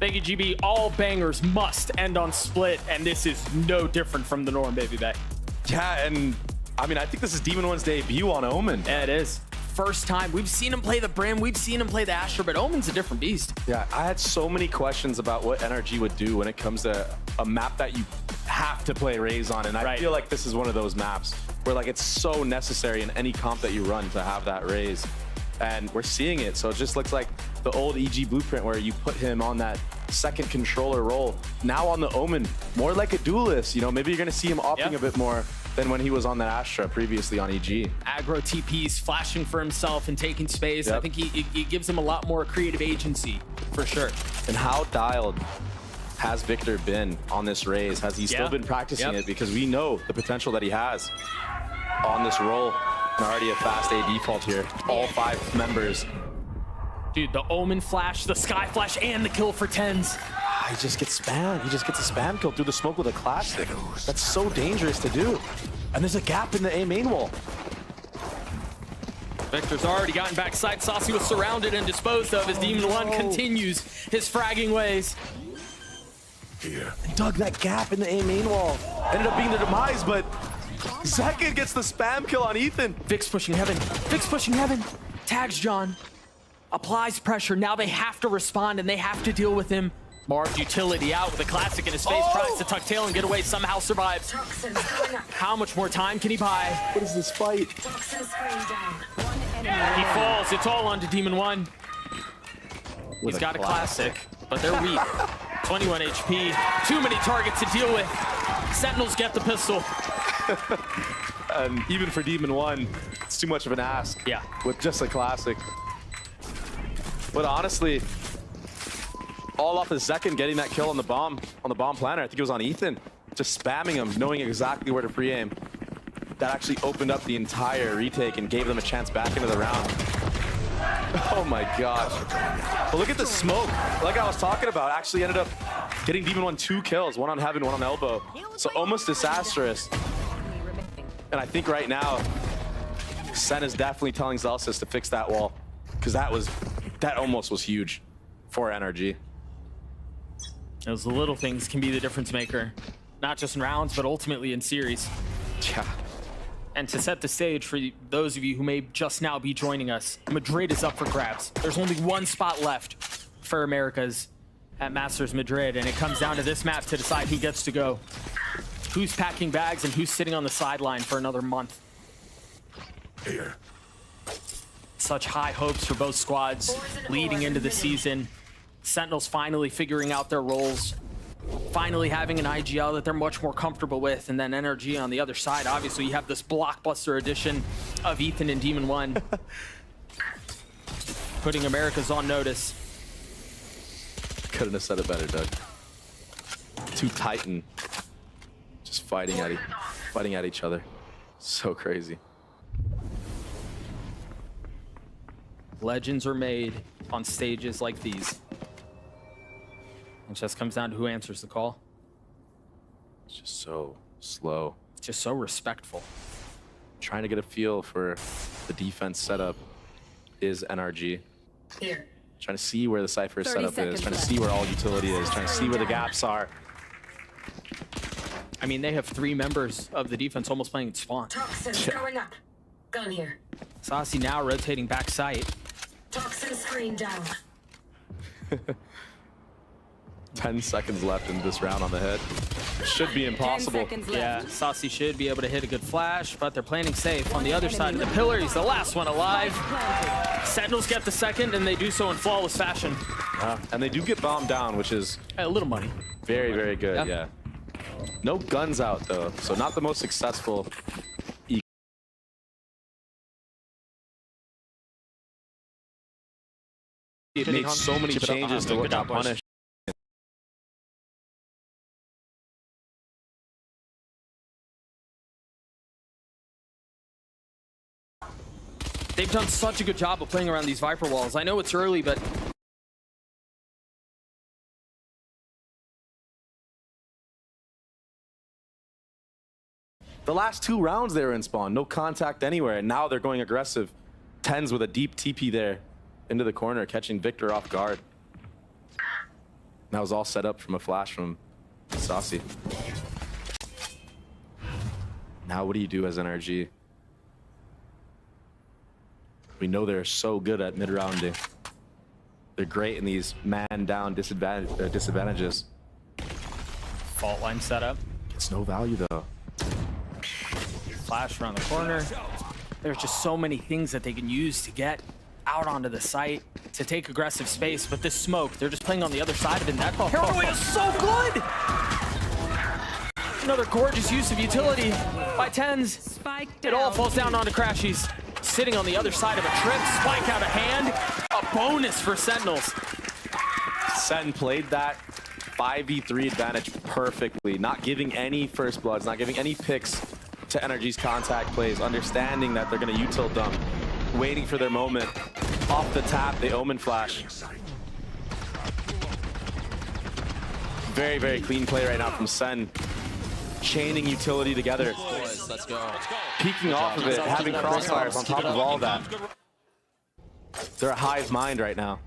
Thank you, GB. All bangers must end on Split, and this is no different from the norm, Baby Bay. Yeah, and I mean, I think this is Demon1's debut on Omen. Yeah, it is. First time. We've seen him play the Brim, we've seen him play the Astra, but Omen's a different beast. Yeah, I had so many questions about what NRG would do when it comes to a map that you have to play Raze on, and I feel like this is one of those maps where like it's so necessary in any comp that you run to have that Raze. And we're seeing it, so it just looks like the old EG blueprint where you put him on that second controller role. Now on the Omen, more like a duelist, you know, maybe you're gonna see him opting a bit more than when he was on that Astra previously on EG. Aggro TPs, flashing for himself and taking space. I think he gives him a lot more creative agency, for sure. And how dialed has Victor been on this Raze? Has he still been practicing it? Because we know the potential that he has on this role. And already a fast A default here. All 5 members. Dude, the Omen flash, the Sky flash, and the kill for Tenz. He just gets spammed. He just gets a spam kill through the smoke with a classic. That's so dangerous to do. And there's a gap in the A main wall. Victor's already gotten backside. Saucy was surrounded and disposed of as Demon1 continues his fragging ways. And Doug, that gap in the A main wall ended up being the demise, but Zekin gets the spam kill on Ethan. Vic's pushing heaven. Vic's pushing heaven. Tags John. Applies pressure. Now they have to respond and they have to deal with him. Marv's utility out with a classic in his face. Tries to tuck tail and get away. Somehow survives. How much more time can he buy? What is this fight? He falls. It's all onto Demon1. He's got a classic, but they're weak. 21 HP. Too many targets to deal with. Sentinels get the pistol. And even for Demon1, it's too much of an ask. Yeah. With just a classic. But honestly, all off of Zekin getting that kill on the bomb planner. I think it was on Ethan. Just spamming him, knowing exactly where to pre-aim. That actually opened up the entire retake and gave them a chance back into the round. Oh my gosh. But look at the smoke. Like I was talking about, actually ended up getting Demon1 2 kills. One on Heaven, one on Elbow. So almost disastrous. And I think right now, SEN is definitely telling Zelsys to fix that wall. Because that almost was huge for NRG. Those little things can be the difference maker. Not just in rounds, but ultimately in series. Yeah. And to set the stage for those of you who may just now be joining us, Madrid is up for grabs. There's only one spot left for Americas at Masters Madrid, and it comes down to this map to decide who gets to go. Who's packing bags and who's sitting on the sideline for another month. Here. Such high hopes for both squads leading into the season. Sentinels finally figuring out their roles. Finally having an IGL that they're much more comfortable with, and then NRG on the other side. Obviously, you have this blockbuster edition of Ethan and Demon1. Putting Americas on notice. Couldn't have said it better, Doug. Two Titan just fighting at each other. So crazy. Legends are made on stages like these. It just comes down to who answers the call. It's just so slow. Just so respectful. Trying to get a feel for the defense setup is NRG. Here. Trying to see where the Cypher setup is. Trying to see where all utility is. Trying to see where the gaps are. I mean, they have 3 members of the defense almost playing in spawn. Toxins going up. Gun here. Saucy now rotating back sight. Toxin screen down. 10 seconds left in this round on the hit. Should be impossible. Yeah, Saucy should be able to hit a good flash, but they're planning safe. On the other side of the pillar, he's the last one alive. Sentinels get the second, and they do so in flawless fashion. And they do get bombed down, which is a little money. Very, very good, yeah. No guns out, though, so not the most successful. It makes so many changes to what got punished. They've done such a good job of playing around these Viper walls. I know it's early, but the last 2 rounds they were in spawn, no contact anywhere, and now they're going aggressive. Tenz with a deep TP there into the corner, catching Victor off guard. That was all set up from a flash from Saucy. Now what do you do as NRG? We know they're so good at mid-rounding. They're great in these man-down disadvantages. Fault line setup. It's no value, though. Flash around the corner. There's just so many things that they can use to get out onto the site, to take aggressive space, but this smoke, they're just playing on the other side of it. That paranoia is so good! Another gorgeous use of utility by Tenz. It all falls down onto Crashies. Sitting on the other side of a trip, spike out of hand, a bonus for Sentinels. SEN played that 5v3 advantage perfectly, not giving any first bloods, not giving any picks to NRG's contact plays, understanding that they're going to util dump, waiting for their moment. Off the tap, they Omen flash. Very, very clean play right now from SEN. Chaining utility together. Boys, let's go. Peeking off of it, having crossfires on top of all that. They're a hive mind right now.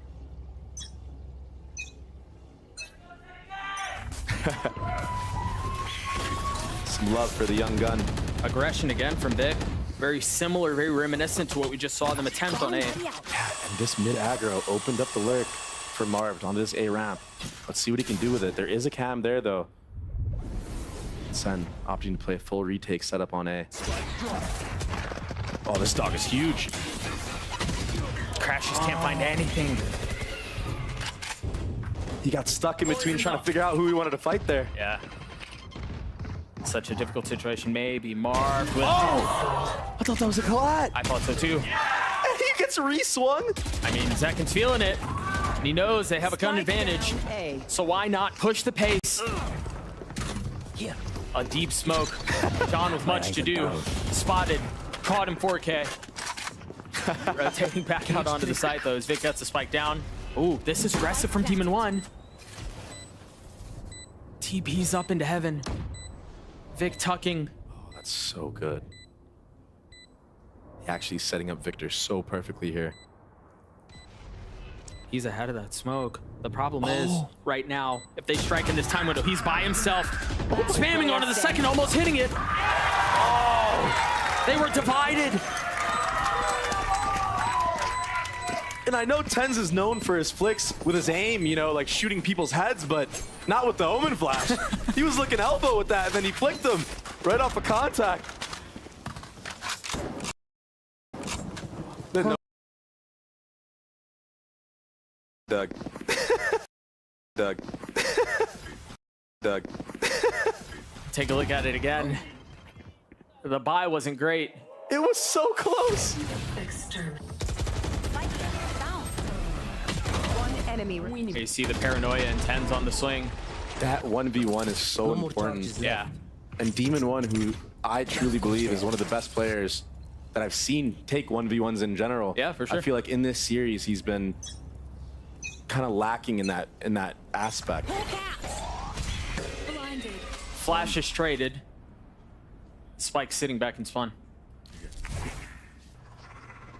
Some love for the young gun. Aggression again from Vic. Very similar, very reminiscent to what we just saw them attempt on A. Yeah, and this mid aggro opened up the lurk for Marv on this A ramp. Let's see what he can do with it. There is a cam there, though. SEN opting to play a full retake setup on A. Oh, this dog is huge. Crashies can't find anything. He got stuck in between trying to figure out who he wanted to fight there. Yeah. Such a difficult situation. Maybe Marv with... Oh! I thought that was a collat. I thought so too. And he gets re-swung. I mean, Zekin's feeling it. And he knows they have a gun advantage. So why not push the pace? Here. A deep smoke. John with much to do. Spotted. Caught him 4K. Rotating back out onto the site though as Vic gets the spike down. Ooh, this is aggressive from Demon1. TP's up into heaven. Vic tucking. Oh, that's so good. Actually setting up Victor so perfectly here. He's ahead of that smoke. The problem is, right now, if they strike in this time window, he's by himself. Spamming onto the second, almost hitting it. Oh, they were divided. And I know Tenz is known for his flicks with his aim, you know, like shooting people's heads, but not with the Omen flash. He was looking elbow with that, and then he flicked them right off of contact. No. Doug. Doug. Doug. Take a look at it again. The buy wasn't great. It was so close. You see the paranoia and Tenz on the swing. That 1v1 is so important. Yeah. And Demon1, who I truly believe is one of the best players that I've seen take 1v1s in general. Yeah, for sure. I feel like in this series he's been kind of lacking in that aspect. Flash is traded. Spike sitting back in spawn.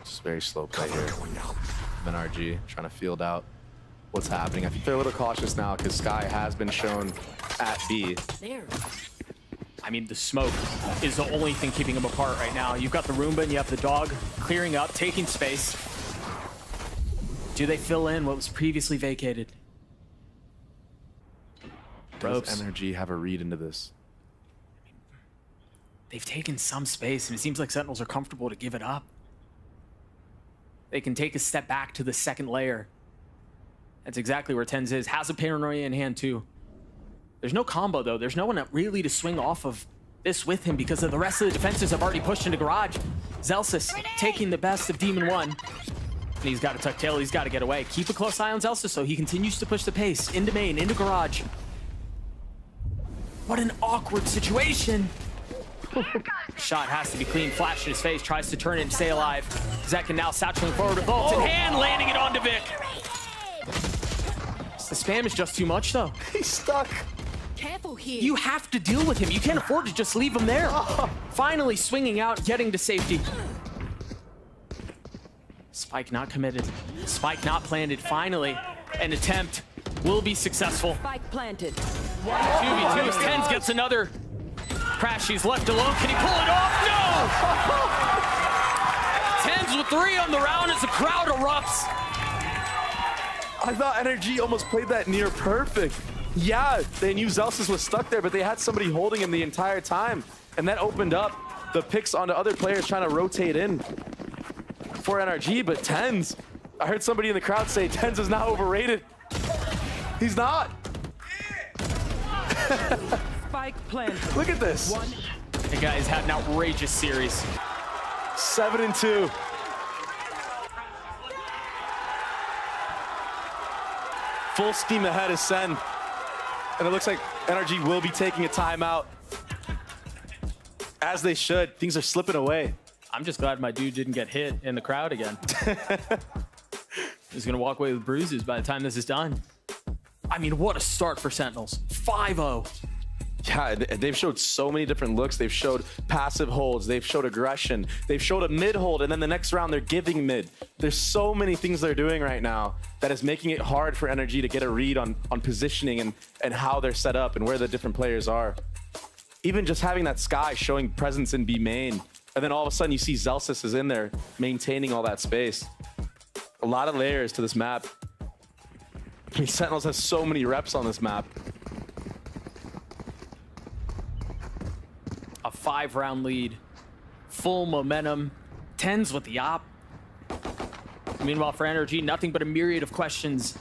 Just very slow play here. NRG trying to field out what's happening. I think they're a little cautious now because Sky has been shown at B. I mean, the smoke is the only thing keeping them apart right now. You've got the Roomba and you have the dog clearing up, taking space. Do they fill in what was previously vacated? Does NRG have a read into this? They've taken some space, and it seems like Sentinels are comfortable to give it up. They can take a step back to the second layer. That's exactly where Tenz is. Has a paranoia in hand, too. There's no combo, though. There's no one really to swing off of this with him because of the rest of the defenses have already pushed into garage. Zelsis taking the best of Demon1. And he's got to tuck tail. He's got to get away. Keep a close eye on Zelsis, so he continues to push the pace into main, into garage. What an awkward situation. Shot has to be clean. Flash in his face. Tries to turn it and stay alive. Zekin now satchering forward with ult in hand, landing it onto Vic. The spam is just too much, though. He's stuck. Careful here. You have to deal with him. You can't afford to just leave him there. Finally swinging out, getting to safety. Spike not committed. Spike not planted. Finally, an attempt will be successful. Spike planted. 2v2 as Tenz gets another crash. He's left alone. Can he pull it off? No! Tenz with 3 on the round as the crowd erupts. I thought NRG almost played that near perfect. Yeah, they knew Zelsis was stuck there, but they had somebody holding him the entire time. And that opened up the picks onto other players trying to rotate in for NRG. But Tenz, I heard somebody in the crowd say Tenz is not overrated. He's not. Spike planted. Look at this. The guy's had an outrageous series. 7-2. Full steam ahead is SEN. And it looks like NRG will be taking a timeout. As they should. Things are slipping away. I'm just glad my dude didn't get hit in the crowd again. He's gonna walk away with bruises by the time this is done. I mean, what a start for Sentinels. 5-0. Yeah, they've showed so many different looks. They've showed passive holds. They've showed aggression. They've showed a mid hold, and then the next round they're giving mid. There's so many things they're doing right now that is making it hard for NRG to get a read on positioning and how they're set up and where the different players are. Even just having that Sky showing presence in B main, and then all of a sudden you see Zelsis is in there maintaining all that space. A lot of layers to this map. I mean, Sentinels has so many reps on this map. A 5-round lead. Full momentum. Tenz with the op. Meanwhile, for NRG, nothing but a myriad of questions.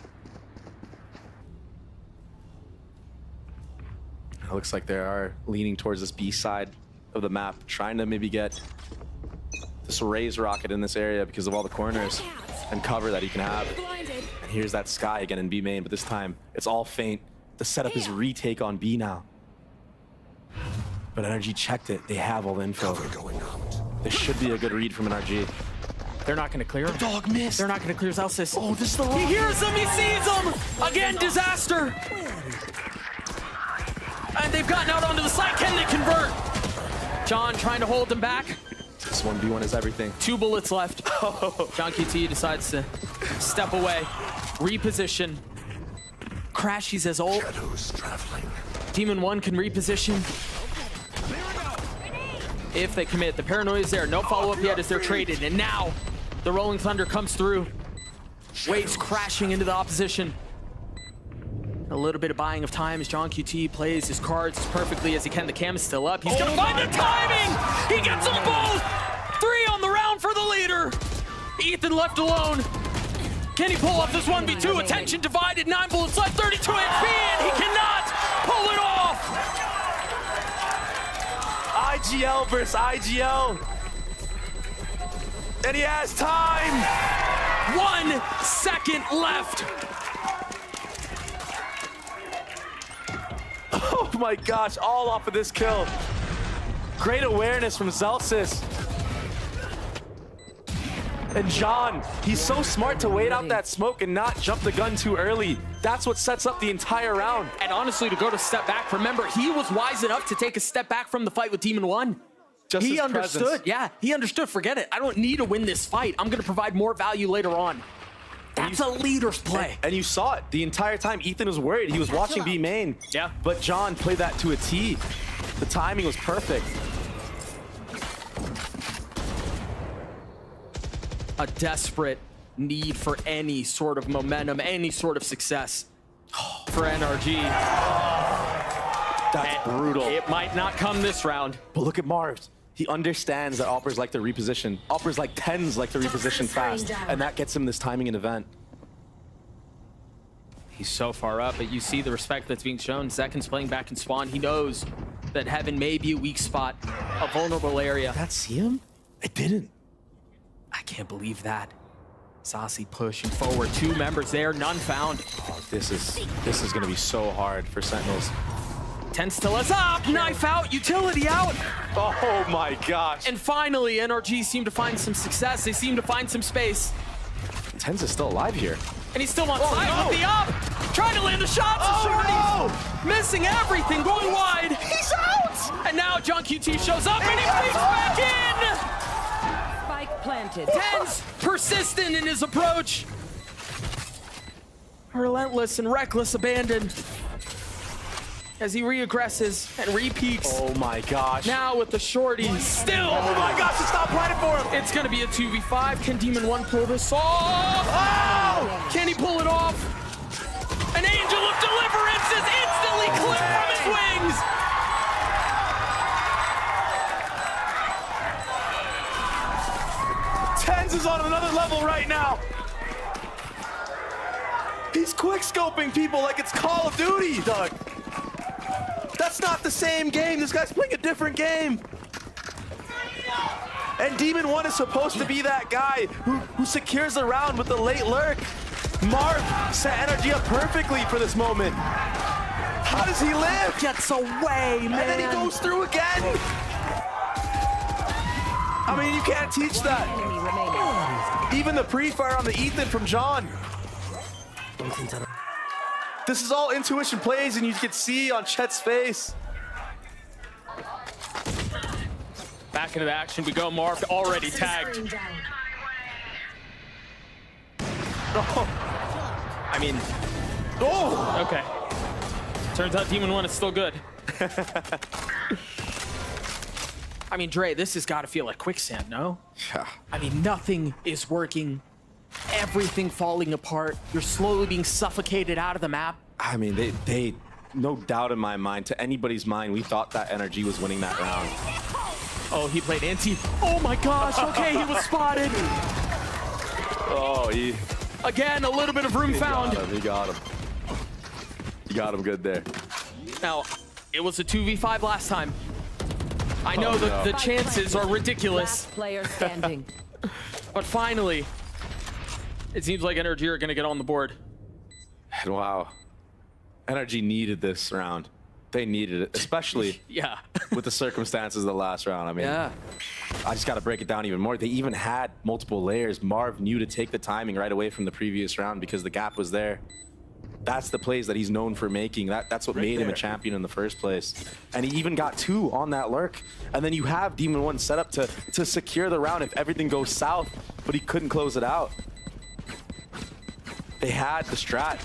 It looks like they are leaning towards this B side of the map, trying to maybe get this Raze rocket in this area because of all the corners and cover that he can have. And here's that Sky again in B main, but this time it's all feint. The setup is retake on B now. But NRG checked it. They have all the info. This should be a good read from NRG. They're not going to clear him. Dog missed. They're not going to clear Zelsis. Oh, this is the wrong. He hears him. He sees him. Again, disaster. And they've gotten out onto the side. Can they convert? John trying to hold them back. This 1v1 is everything. 2 bullets left. John QT decides to step away. Reposition. Crashies his ult. Demon1 can reposition. If they commit, the paranoia is there. No follow-up yet as they're traded. And now the Rolling Thunder comes through. Waves crashing into the opposition. A little bit of buying of time as John QT plays his cards as perfectly as he can. The cam is still up. He's gonna find the timing! He gets them both! 3 on the round for the leader! Ethan left alone. Can he pull off this 1v2? Attention divided, 9 bullets left, 32 HP, and he cannot pull it off! IGL versus IGL. And he has time! 1 second left. Oh my gosh, all off of this kill. Great awareness from Zelsis. And John, he's so smart to wait out that smoke and not jump the gun too early. That's what sets up the entire round. And honestly, to go to step back, remember, he was wise enough to take a step back from the fight with Demon1. He understood. Presence. Yeah, he understood. Forget it. I don't need to win this fight. I'm going to provide more value later on. That's a leader's play. And you saw it the entire time. Ethan was worried. He was watching B main. Yeah. But John played that to a T. The timing was perfect. A desperate need for any sort of momentum, any sort of success for NRG. That's brutal. It might not come this round. But look at Marv. He understands that Oppers like to reposition. Oppers like Tenz like to reposition fast, and that gets him this timing and event. He's so far up, but you see the respect that's being shown. Zekin's playing back in spawn. He knows that Heaven may be a weak spot, a vulnerable area. Did that see him? It didn't. I can't believe that. Saucy pushing forward. 2 members there, none found. Oh, this is gonna be so hard for Sentinels. Tenz still is up, knife out, utility out. Oh my gosh. And finally, NRG seem to find some success. They seem to find some space. Tenz is still alive here. And he's still on side with the up. Trying to land the shots. Missing everything, going wide. He's out! And now John QT shows up and he peeks back in. Spike planted. Tenz persistent in his approach. Relentless and reckless abandon. As he re-aggresses and re-peaks. Oh my gosh. Now with the shorties. Still. Oh my gosh, it's not planted for him. It's gonna be a 2v5. Can Demon1 pull this off? Oh! Can he pull it off? An angel of deliverance is instantly clipped from his wings. Tenz is on another level right now. He's quick scoping people like it's Call of Duty, Doug. That's not the same game. This guy's playing a different game. And Demon1 is supposed to be that guy who secures the round with the late lurk. Marv set NRG up perfectly for this moment. How does he live? Gets away, man. And then he goes through again. I mean, you can't teach that. Even the pre-fire on the Ethan from John. This is all intuition plays, and you can see on Chet's face. Back into the action we go. Marv already tagged. I mean, okay. Turns out Demon1 is still good. I mean, Dre, this has got to feel like quicksand, no? Yeah. I mean, nothing is working. Everything falling apart. You're slowly being suffocated out of the map. I mean, they no doubt in my mind, to anybody's mind, we thought that NRG was winning that round. Oh, he played anti. Oh my gosh, okay, he was spotted. Oh, Again, a little bit of room found. He got him. He got him good there. Now, it was a 2v5 last time. I know that the chances are ridiculous. Last player standing. But finally, it seems like NRG are going to get on the board. And wow, NRG needed this round. They needed it, especially Yeah. with the circumstances of the last round. I mean, Yeah. I just got to break it down even more. They even had multiple layers. Marv knew to take the timing right away from the previous round because the gap was there. That's the plays that he's known for making. That's what made him a champion in the first place. And he even got 2 on that lurk. And then you have Demon1 set up to secure the round if everything goes south, but he couldn't close it out. They had the strat.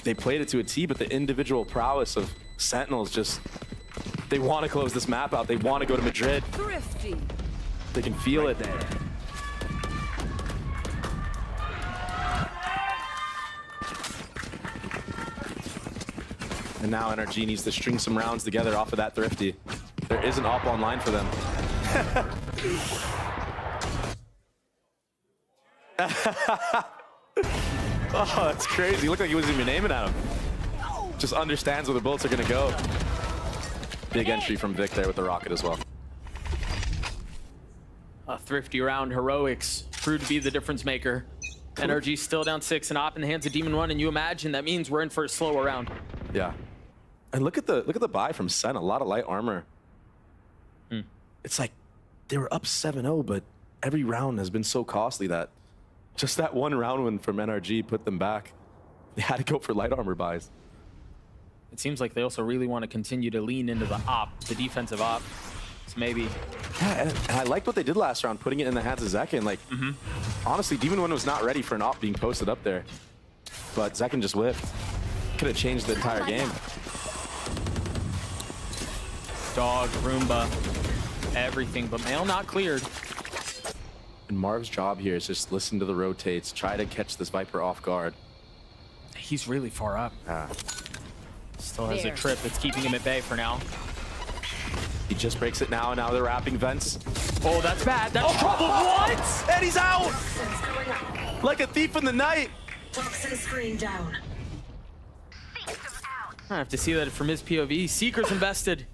They played it to a T, but the individual prowess of Sentinels just, they want to close this map out. They want to go to Madrid. Thrifty. They can feel it. And now NRG needs to string some rounds together off of that Thrifty. There is an op online for them. Oh, that's crazy. He looked like he wasn't even aiming at him. Just understands where the bullets are going to go. Big entry from Vic there with the rocket as well. A thrifty round, heroics proved to be the difference maker. NRG still down 6 and op in the hands of Demon1, and you imagine that means we're in for a slower round. Yeah. And look at the buy from Sen. A lot of light armor. It's like they were up 7-0, but every round has been so costly that just that one round win from NRG put them back. They had to go for light armor buys. It seems like they also really want to continue to lean into the op, the defensive op. So maybe. Yeah, and I liked what they did last round, putting it in the hands of Zekin. Like, honestly, Demon1 was not ready for an op being posted up there. But Zekin just whiffed. Could have changed the entire game. Dog, Roomba, everything, but mail not cleared. And Marv's job here is just listen to the rotates, try to catch this Viper off guard. He's really far up. Still has a trip that's keeping him at bay for now. He just breaks it now, and now they're wrapping vents. Oh, that's bad. That's trouble. What? And he's out! Like a thief in the night. Toxin screen down. I have to see that from his POV. Seeker's invested.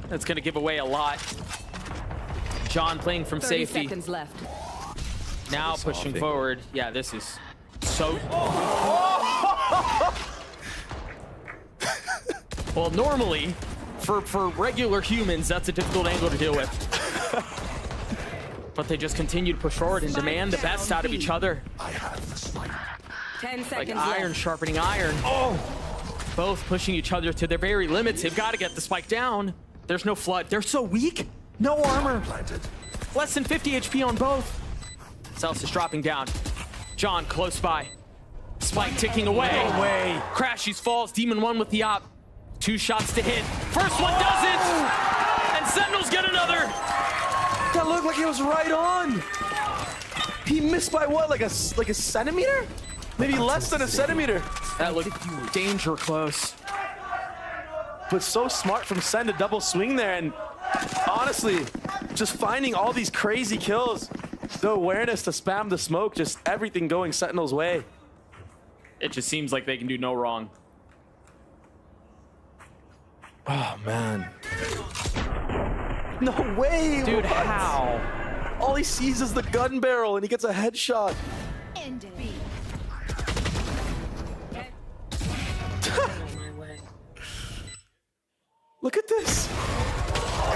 That's going to give away a lot. John playing from 30 safety. seconds left. Now pushing forward. Yeah, this is so... Well, normally, for regular humans, that's a difficult angle to deal with. But they just continue to push forward and demand the best out of each other. I have the spike. 10 seconds Like iron left. sharpening iron. Oh! Both pushing each other to their very limits. They've got to get the spike down. There's no flood. They're so weak. No armor. Planted. Less than 50 HP on both. Celsius is dropping down. John close by. Spike ticking away. No way. Crashies falls. Demon1 with the op. 2 shots to hit. First one does it. And Sentinels get another. That looked like it was right on. He missed by what, like a centimeter? Maybe less than a centimeter. That looked danger close. But so smart from Sen to double swing there, and honestly, just finding all these crazy kills. The awareness to spam the smoke, just everything going Sentinel's way. It just seems like they can do no wrong. Oh, man. No way! Dude, what? how? All he sees is the gun barrel, and he gets a headshot. Look at this.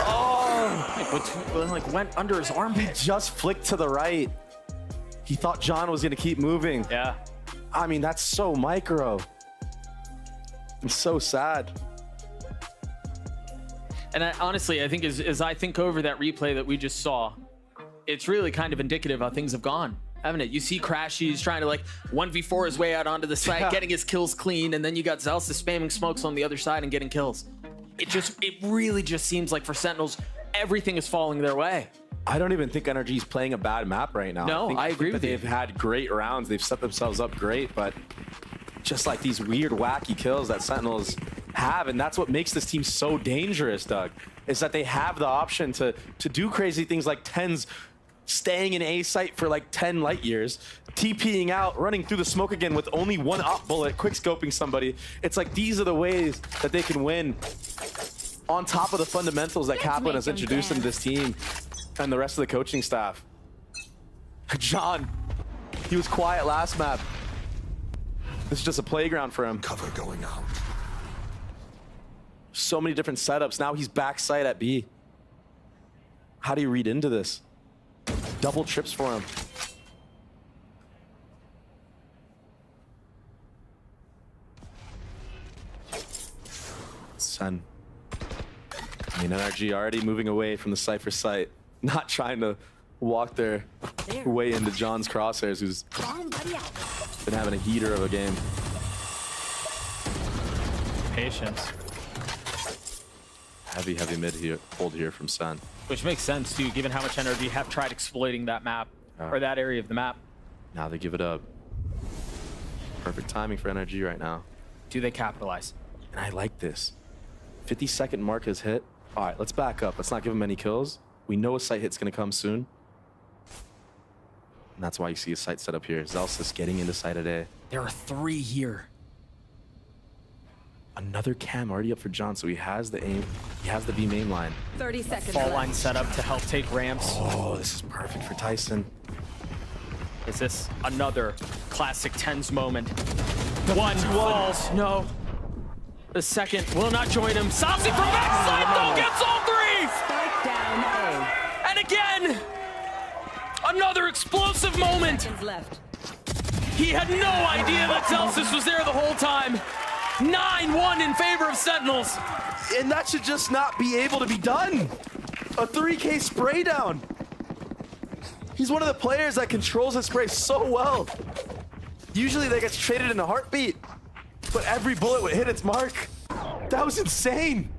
Oh, Like went under his armpit. he just flicked to the right. He thought John was gonna keep moving. Yeah. I mean, that's so micro. It's so sad. And honestly, I think as I think over that replay that we just saw, it's really kind of indicative of how things have gone, haven't it? You see Crashies trying to like 1v4 his way out onto the site, getting his kills clean, and then you got Zelsa spamming smokes on the other side and getting kills. It really just seems like for Sentinels, everything is falling their way. I don't even think NRG is playing a bad map right now. No, I agree think with that you. They've had great rounds. They've set themselves up great, but just like these weird, wacky kills that Sentinels have, and that's what makes this team so dangerous, Doug, is that they have the option to do crazy things like Tenz staying in A site for like 10 light years, TPing out, running through the smoke again with only one op bullet, quick scoping somebody. It's like these are the ways that they can win on top of the fundamentals that Kaplan has introduced into this team and the rest of the coaching staff. John, he was quiet last map. This is just a playground for him. Cover going out. So many different setups. Now he's backside at B. How do you read into this? Double trips for him. Sen. I mean, NRG already moving away from the Cypher site. Not trying to walk their way into John's crosshairs, who's been having a heater of a game. Patience. Heavy mid here, hold here from Sen. Which makes sense too, given how much NRG have tried exploiting that map, or that area of the map. Now they give it up. Perfect timing for NRG right now. Do they capitalize? And I like this. 50-second mark has hit. All right, let's back up. Let's not give him any kills. We know a site hit's gonna come soon. And that's why you see a site set up here. Zelsis getting into site at A. There are 3 here. Another cam already up for John, so he has the aim. He has the B main line. 30 seconds Fall left. line set up to help take ramps. Oh, this is perfect for Tyson. Is this another classic Tenz moment? One falls. No. The second will not join him. Saucy from backside though gets all 3! Spike down A. And again, another explosive moment. Seconds left. He had no idea that Celsius was there the whole time. 9-1 in favor of Sentinels. And that should just not be able to be done. A 3K spray down. He's one of the players that controls his spray so well. Usually that gets traded in a heartbeat, but every bullet would hit its mark. That was insane.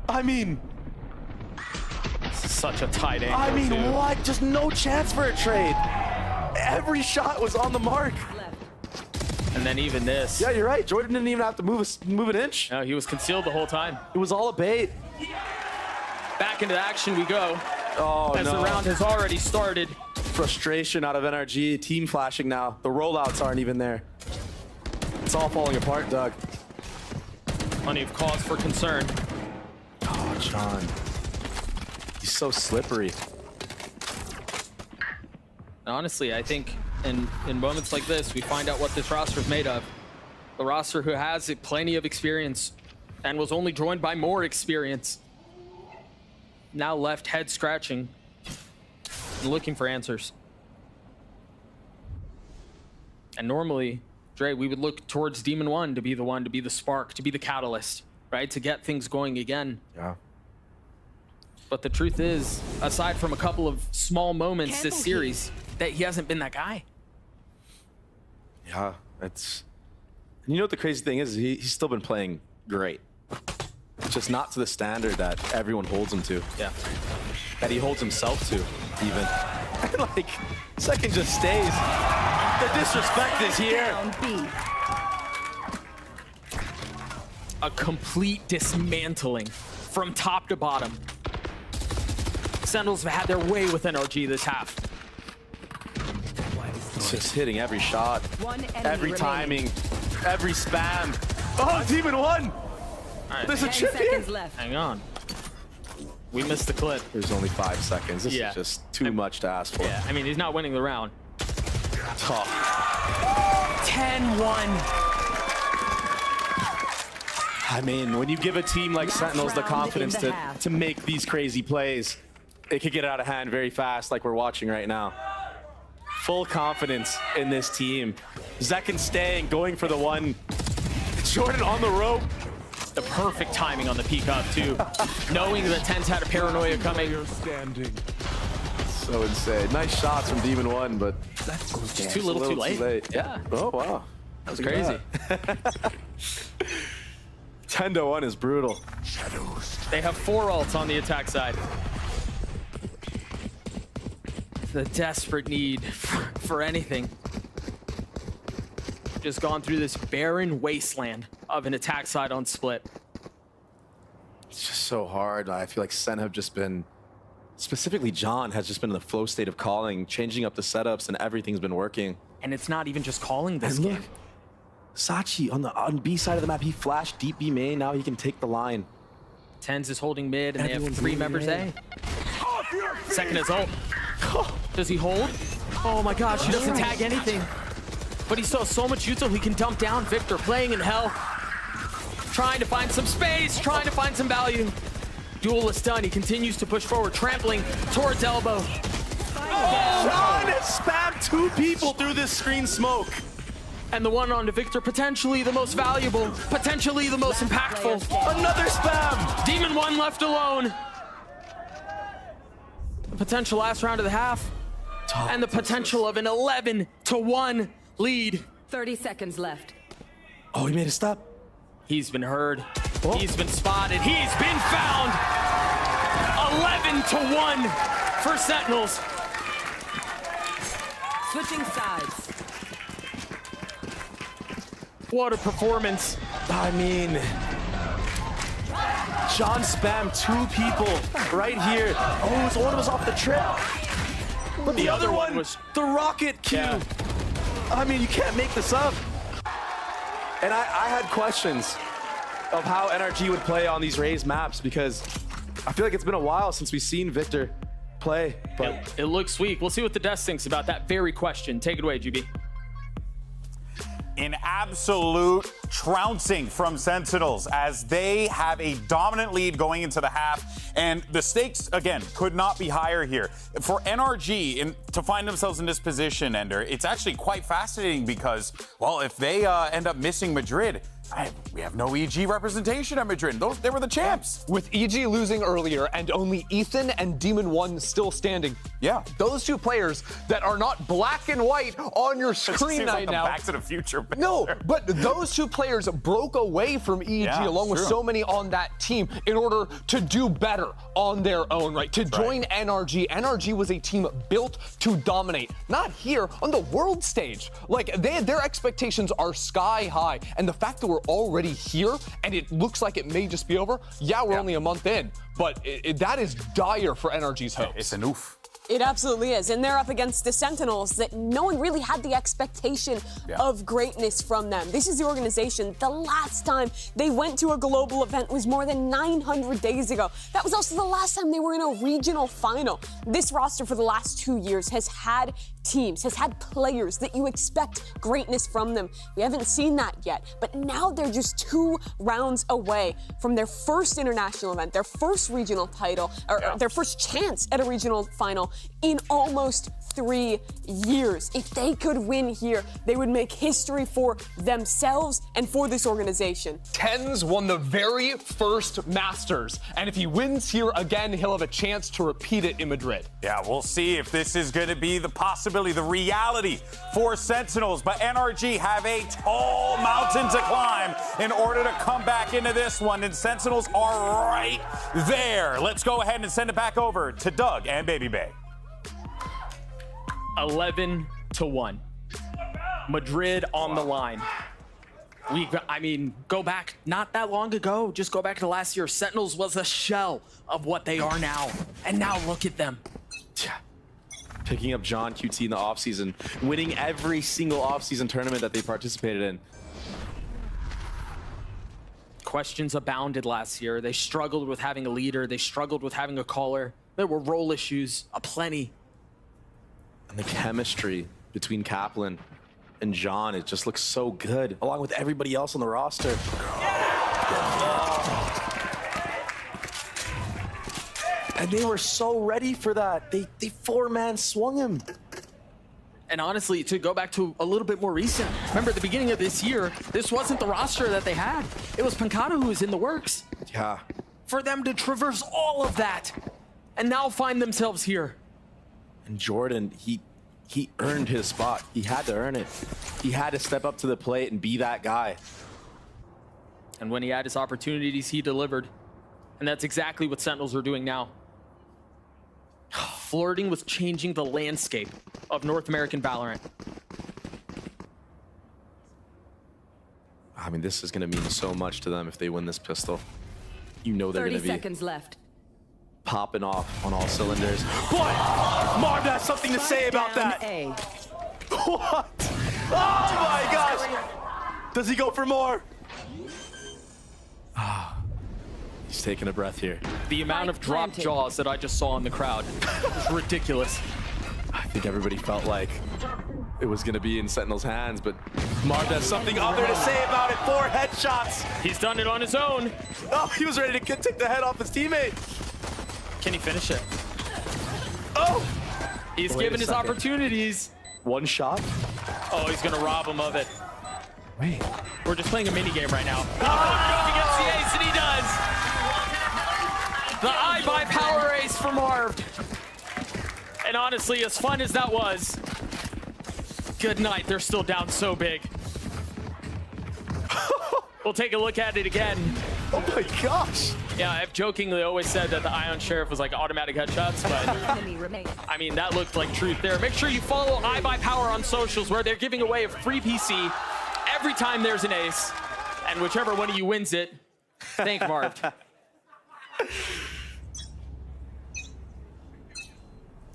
I mean, Such a tight angle. I mean, too. what? Just no chance for a trade. Every shot was on the mark. Left. And And then even this. Yeah, you're right. Jordan didn't even have to move an inch. No, he was concealed the whole time. It was all a bait. Back into action we go. Oh, as the round has already started. Frustration out of NRG. Team flashing now. The rollouts aren't even there. It's all falling apart, Doug. Plenty of cause for concern. Oh, John. He's so slippery. Honestly, I think in moments like this, we find out what this roster is made of. The roster who has plenty of experience and was only joined by more experience. Now left head scratching and looking for answers. And normally, Dre, we would look towards Demon1 to be the one, to be the spark, to be the catalyst, right? To get things going again. Yeah. But the truth is, aside from a couple of small moments this series, that he hasn't been that guy. Yeah, it's... And you know what the crazy thing is? He's still been playing great. Just not to the standard that everyone holds him to. Yeah. That he holds himself to, even. Like, second just stays. The disrespect is here. A complete dismantling from top to bottom. Sentinels have had their way with NRG this half. It's just hitting every shot, every timing, every spam. Oh, Demon1! Right. There's a chip here. Left. Hang on. We missed the clip. There's only 5 seconds. This is just too much to ask for. Yeah, I mean, he's not winning the round. Tough. 10-1. I mean, when you give a team like Sentinels the confidence to make these crazy plays, it could get out of hand very fast, like we're watching right now. Full confidence in this team. Zekin staying, going for the one. Jordan on the rope. The perfect timing on the peek up, too. Knowing that Tenz had a paranoia coming. So insane. Nice shots from Demon1, but just too little too late. Yeah. Oh, wow. That was crazy. 10-1 is brutal. They have 4 ults on the attack side. The desperate need for anything. Just gone through this barren wasteland of an attack side on split. It's just so hard. I feel like Sen have just been, specifically John, has just been in the flow state of calling, changing up the setups, and everything's been working. And it's not even just calling this and game. Look, Sachi on B side of the map, he flashed deep B main, now he can take the line. Tenz is holding mid, and Everyone's they have 3 members A. Second is ult. Does he hold? Oh my gosh, he doesn't tag anything. But he still has so much util, he can dump down Victor, playing in hell. Trying to find some space, trying to find some value. Duelist done, he continues to push forward, trampling towards elbow. Oh, John has spammed 2 people through this screen smoke. And the one onto Victor, potentially the most valuable, potentially the most impactful. Another spam! Demon1 left alone. The potential last round of the half. And the potential of an 11-1 lead. 30 seconds left. Oh, he made a stop. He's been heard. Oh. He's been spotted. He's been found. 11-1 for Sentinels. Switching sides. What a performance. I mean, John spammed 2 people right here. Oh, so one was off the trip. But the other one was the rocket Q. Yeah. I mean, you can't make this up. And I had questions of how NRG would play on these raised maps because I feel like it's been a while since we've seen Victor play. But it looks weak. We'll see what the desk thinks about that very question. Take it away, GB. An absolute trouncing from Sentinels as they have a dominant lead going into the half. And the stakes, again, could not be higher here. For NRG to find themselves in this position, Ender, it's actually quite fascinating because, well, if they end up missing Madrid, We have no EG representation at Madrid. They were the champs. With EG losing earlier and only Ethan and Demon1 still standing. Yeah. Those two players that are not black and white on your screen right like now. Back to the Future. No, but those two players broke away from EG along with so many on that team in order to do better on their own, right? To join NRG. NRG was a team built to dominate, not here on the world stage. Like their expectations are sky high, and the fact that we're already here and it looks like it may just be over. Yeah, we're only a month in, but that is dire for NRG's hopes. It's an oof. It absolutely is. And they're up against the Sentinels that no one really had the expectation of greatness from them. This is the organization. The last time they went to a global event was more than 900 days ago. That was also the last time they were in a regional final. This roster for the last 2 years has had teams, has had players that you expect greatness from them. We haven't seen that yet, but now they're just 2 rounds away from their first international event, their first regional title, or their first chance at a regional final in almost 3 years. If they could win here, they would make history for themselves and for this organization. Tenz won the very first Masters, and if he wins here again, he'll have a chance to repeat it in Madrid. Yeah, we'll see if this is going to be the possibility, the reality for Sentinels. But NRG have a tall mountain to climb in order to come back into this one, and Sentinels are right there. Let's go ahead and send it back over to Doug and Baby Bay. 11-1. Madrid on the line. Go back not that long ago. Just go back to last year. Sentinels was a shell of what they are now. And now look at them. Picking up John QT in the offseason, winning every single offseason tournament that they participated in. Questions abounded last year. They struggled with having a leader. They struggled with having a caller. There were role issues aplenty. And the chemistry between Kaplan and John, it just looks so good, along with everybody else on the roster. And they were so ready for that. They 4-man swung him. And honestly, to go back to a little bit more recent, remember at the beginning of this year, this wasn't the roster that they had. It was Pancata who was in the works. Yeah. For them to traverse all of that and now find themselves here. And Jordan, he earned his spot. He had to earn it. He had to step up to the plate and be that guy. And when he had his opportunities, he delivered. And that's exactly what Sentinels are doing now. Flirting with changing the landscape of North American Valorant. I mean, this is going to mean so much to them if they win this pistol. You know they're going to be 30 seconds left. Popping off on all cylinders. What? Marv has something to say about that. What? Oh my gosh! Does he go for more? He's taking a breath here. The amount of drop jaws that I just saw in the crowd was ridiculous. I think everybody felt like it was going to be in Sentinel's hands, but Marv has something other to say about it. 4 headshots. He's done it on his own. Oh, he was ready to take the head off his teammate. Can he finish it? Oh! He's given his opportunities. 1 shot? Oh, he's gonna rob him of it. Wait. We're just playing a mini game right now. Oh, against the ace, and he does. The I-Buy power ace for Marv. And honestly, as fun as that was, good night. They're still down so big. We'll take a look at it again. Oh my gosh. Yeah, I've jokingly always said that the Ion Sheriff was like automatic headshots, but I mean, that looked like truth there. Make sure you follow I-Buy Power on socials, where they're giving away a free PC every time there's an ace. And whichever one of you wins it, thank Marv.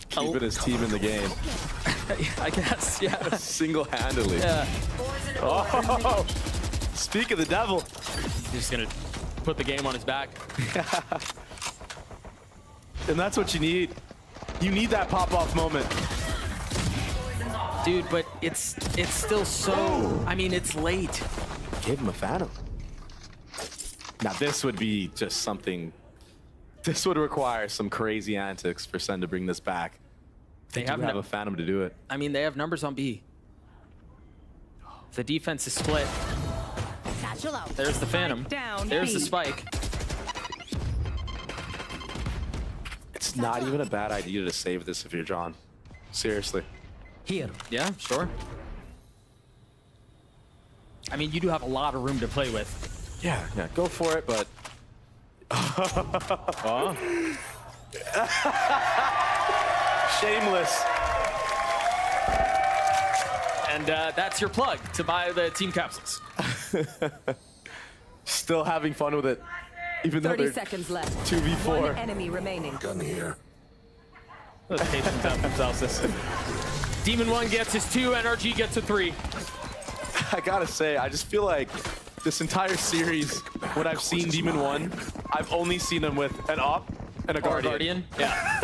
Keeping his team in the game. I guess, yeah. Single-handedly. Yeah. Oh, speak of the devil. He's just gonna put the game on his back. And that's what you need. You need that pop-off moment. Dude, but it's still so, I mean, it's late. Give him a Phantom. Now this would be just something, this would require some crazy antics for SEN to bring this back. They have a Phantom to do it. I mean, they have numbers on B. The defense is split. Satchel out. There's the Phantom. Down. There's B. the spike. It's not even a bad idea to save this if you're John. Seriously. Here. Yeah, sure. I mean, you do have a lot of room to play with. Yeah, go for it, but... Shameless. And that's your plug to buy the team capsules. Still having fun with it, even though 30 they're seconds left. 2v4. One enemy remaining. Gun here. Those patience out from Celsius. Demon1 gets his 2, NRG gets a 3. I gotta say, I just feel like this entire series, when I've seen Demon1, I've only seen him with an op and a guardian. Yeah.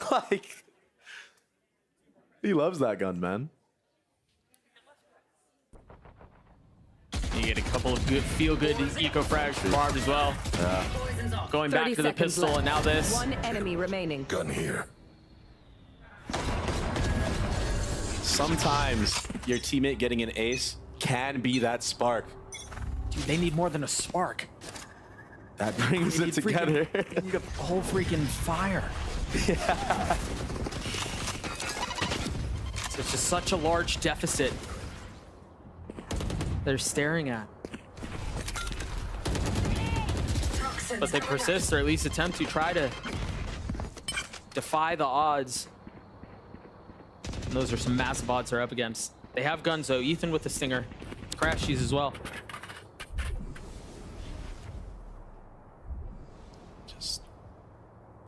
Like, he loves that gun, man. You get a couple of good, feel-good eco-frags from Barb as well. Yeah. Going back to the pistol, left. and now this. One enemy remaining. Gun here. Sometimes your teammate getting an ace can be that spark. Dude, they need more than a spark. That brings it together. They need a whole freaking fire. Yeah. It's just such a large deficit they're staring at. But they persist, or at least attempt to try to defy the odds. And those are some massive odds they're up against. They have guns though. Ethan with the Stinger. Crashies as well. Just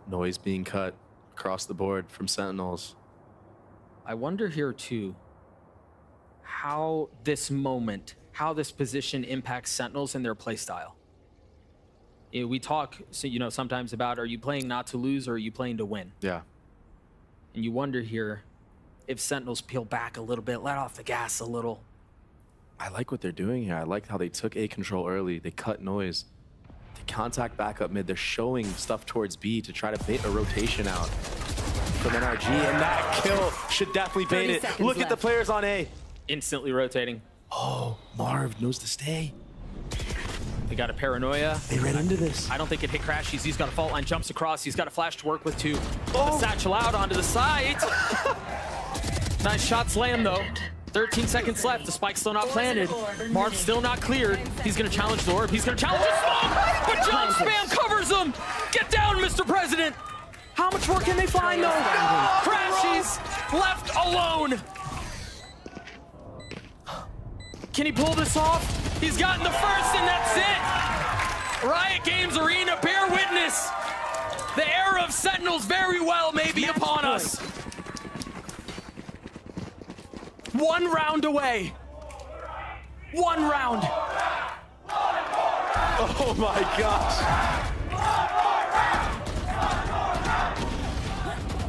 noise being cut across the board from Sentinels. I wonder here too, how this moment, how this position impacts Sentinels and their playstyle. You know, we talk, so, you know, sometimes about, are you playing not to lose or are you playing to win? Yeah. And you wonder here if Sentinels peel back a little bit, let off the gas a little. I like what they're doing here. I like how they took A control early. They cut noise. They contact back up mid. They're showing stuff towards B to try to bait a rotation out from NRG, and that kill should definitely bait it. Look at the players on A. Instantly rotating. Oh, Marv knows to stay. They got a paranoia. They ran into this. I don't think it hit Crashies. He's got a fault line, jumps across. He's got a flash to work with too. The satchel out onto the side. Nice shot slam though. 13 seconds left. The spike's still not planted. Marv's still not cleared. He's gonna challenge the orb. He's gonna challenge the smoke. But John Spam covers him. Get down, Mr. President. How much more can they find though? Crashies left alone. Can he pull this off? He's gotten the first, and that's it. Riot Games Arena, bear witness. The era of Sentinels very well may be upon us. 1 round away. 1 round. Oh my gosh.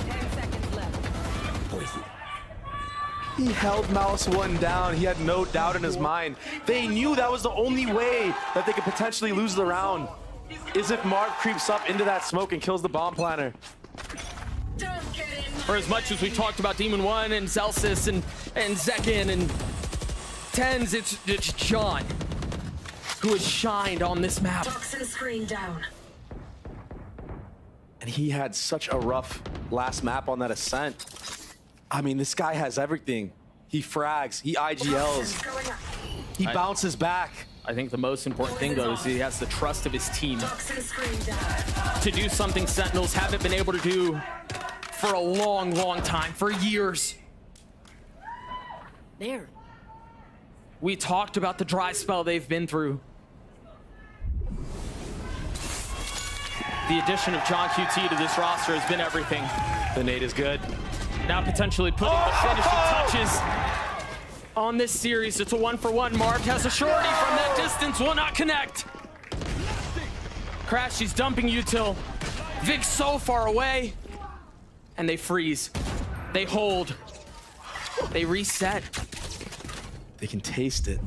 10 seconds left. He held Mouse 1 down. He had no doubt in his mind. They knew that was the only way that they could potentially lose the round, is if Marv creeps up into that smoke and kills the bomb planner. For as much as we talked about Demon1 and Celsius and Zekin and Tenz, it's John who has shined on this map. Toxin screen down. And he had such a rough last map on that ascent. I mean, this guy has everything. He frags, he IGLs, he bounces back. I think the most important thing though is he has the trust of his team to do something Sentinels haven't been able to do for a long, long time, for years. There. We talked about the dry spell they've been through. The addition of John QT to this roster has been everything. The nade is good. Now potentially putting the finishing touches on this series. It's a 1-for-1. Marv has a shorty from that distance, will not connect. Crash, she's dumping util. Vic's so far away. And they freeze. They hold. They reset. They can taste it.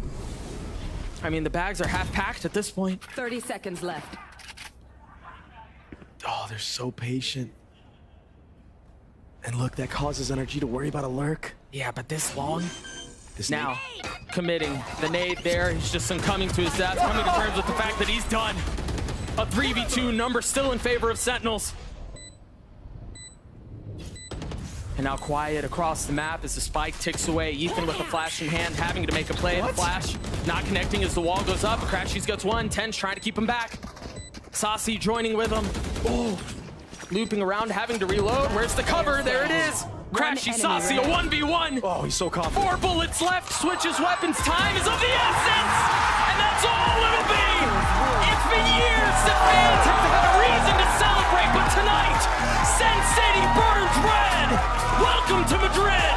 I mean, the bags are half packed at this point. 30 seconds left. Oh, they're so patient. And look, that causes NRG to worry about a lurk. Yeah, but this long? This now, committing. The nade there, he's just succumbing to his death, coming to terms with the fact that he's done. A 3v2 number still in favor of Sentinels. And now quiet across the map as the spike ticks away. Ethan with a flash in hand, having to make a play. The flash not connecting as the wall goes up. Crashies gets one. Tenz trying to keep him back. Saucy joining with him. Oh, looping around, having to reload. Where's the cover? There it is. Crashy, Saucy, a 1v1. Oh, he's so confident. 4 bullets left. Switches weapons. Time is of the essence. And that's all it'll be. It's been years that fans have had a reason to celebrate, but tonight, Sen City burns red. Welcome to Madrid.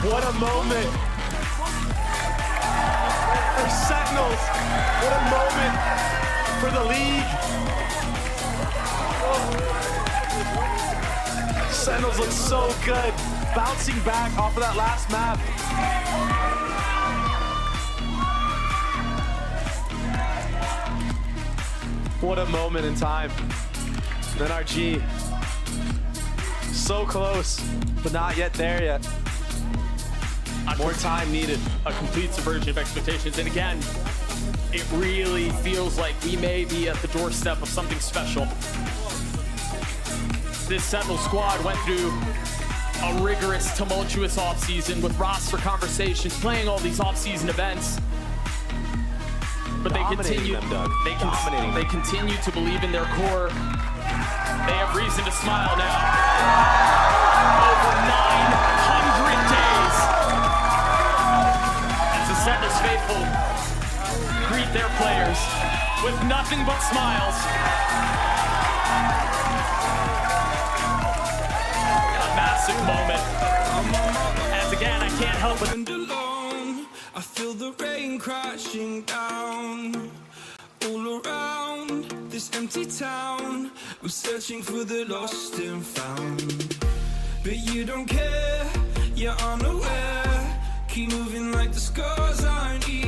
What a moment for Sentinels. What a moment for the league. Sentinels look so good, bouncing back off of that last map. What a moment in time. NRG, so close, but not yet there yet. More time needed. A complete subversion of expectations. And again, it really feels like we may be at the doorstep of something special. This Sentinel squad went through a rigorous, tumultuous offseason with roster conversations, playing all these offseason events. But they continue, they continue to believe in their core. They have reason to smile now. Over 900 days as the Sentinels faithful greet their players with nothing but smiles. Massive moment. As again, I can't help but alone, I feel the rain crashing down all around this empty town. I'm searching for the lost and found, but you don't care, you're unaware. Keep moving like the scars aren't easy.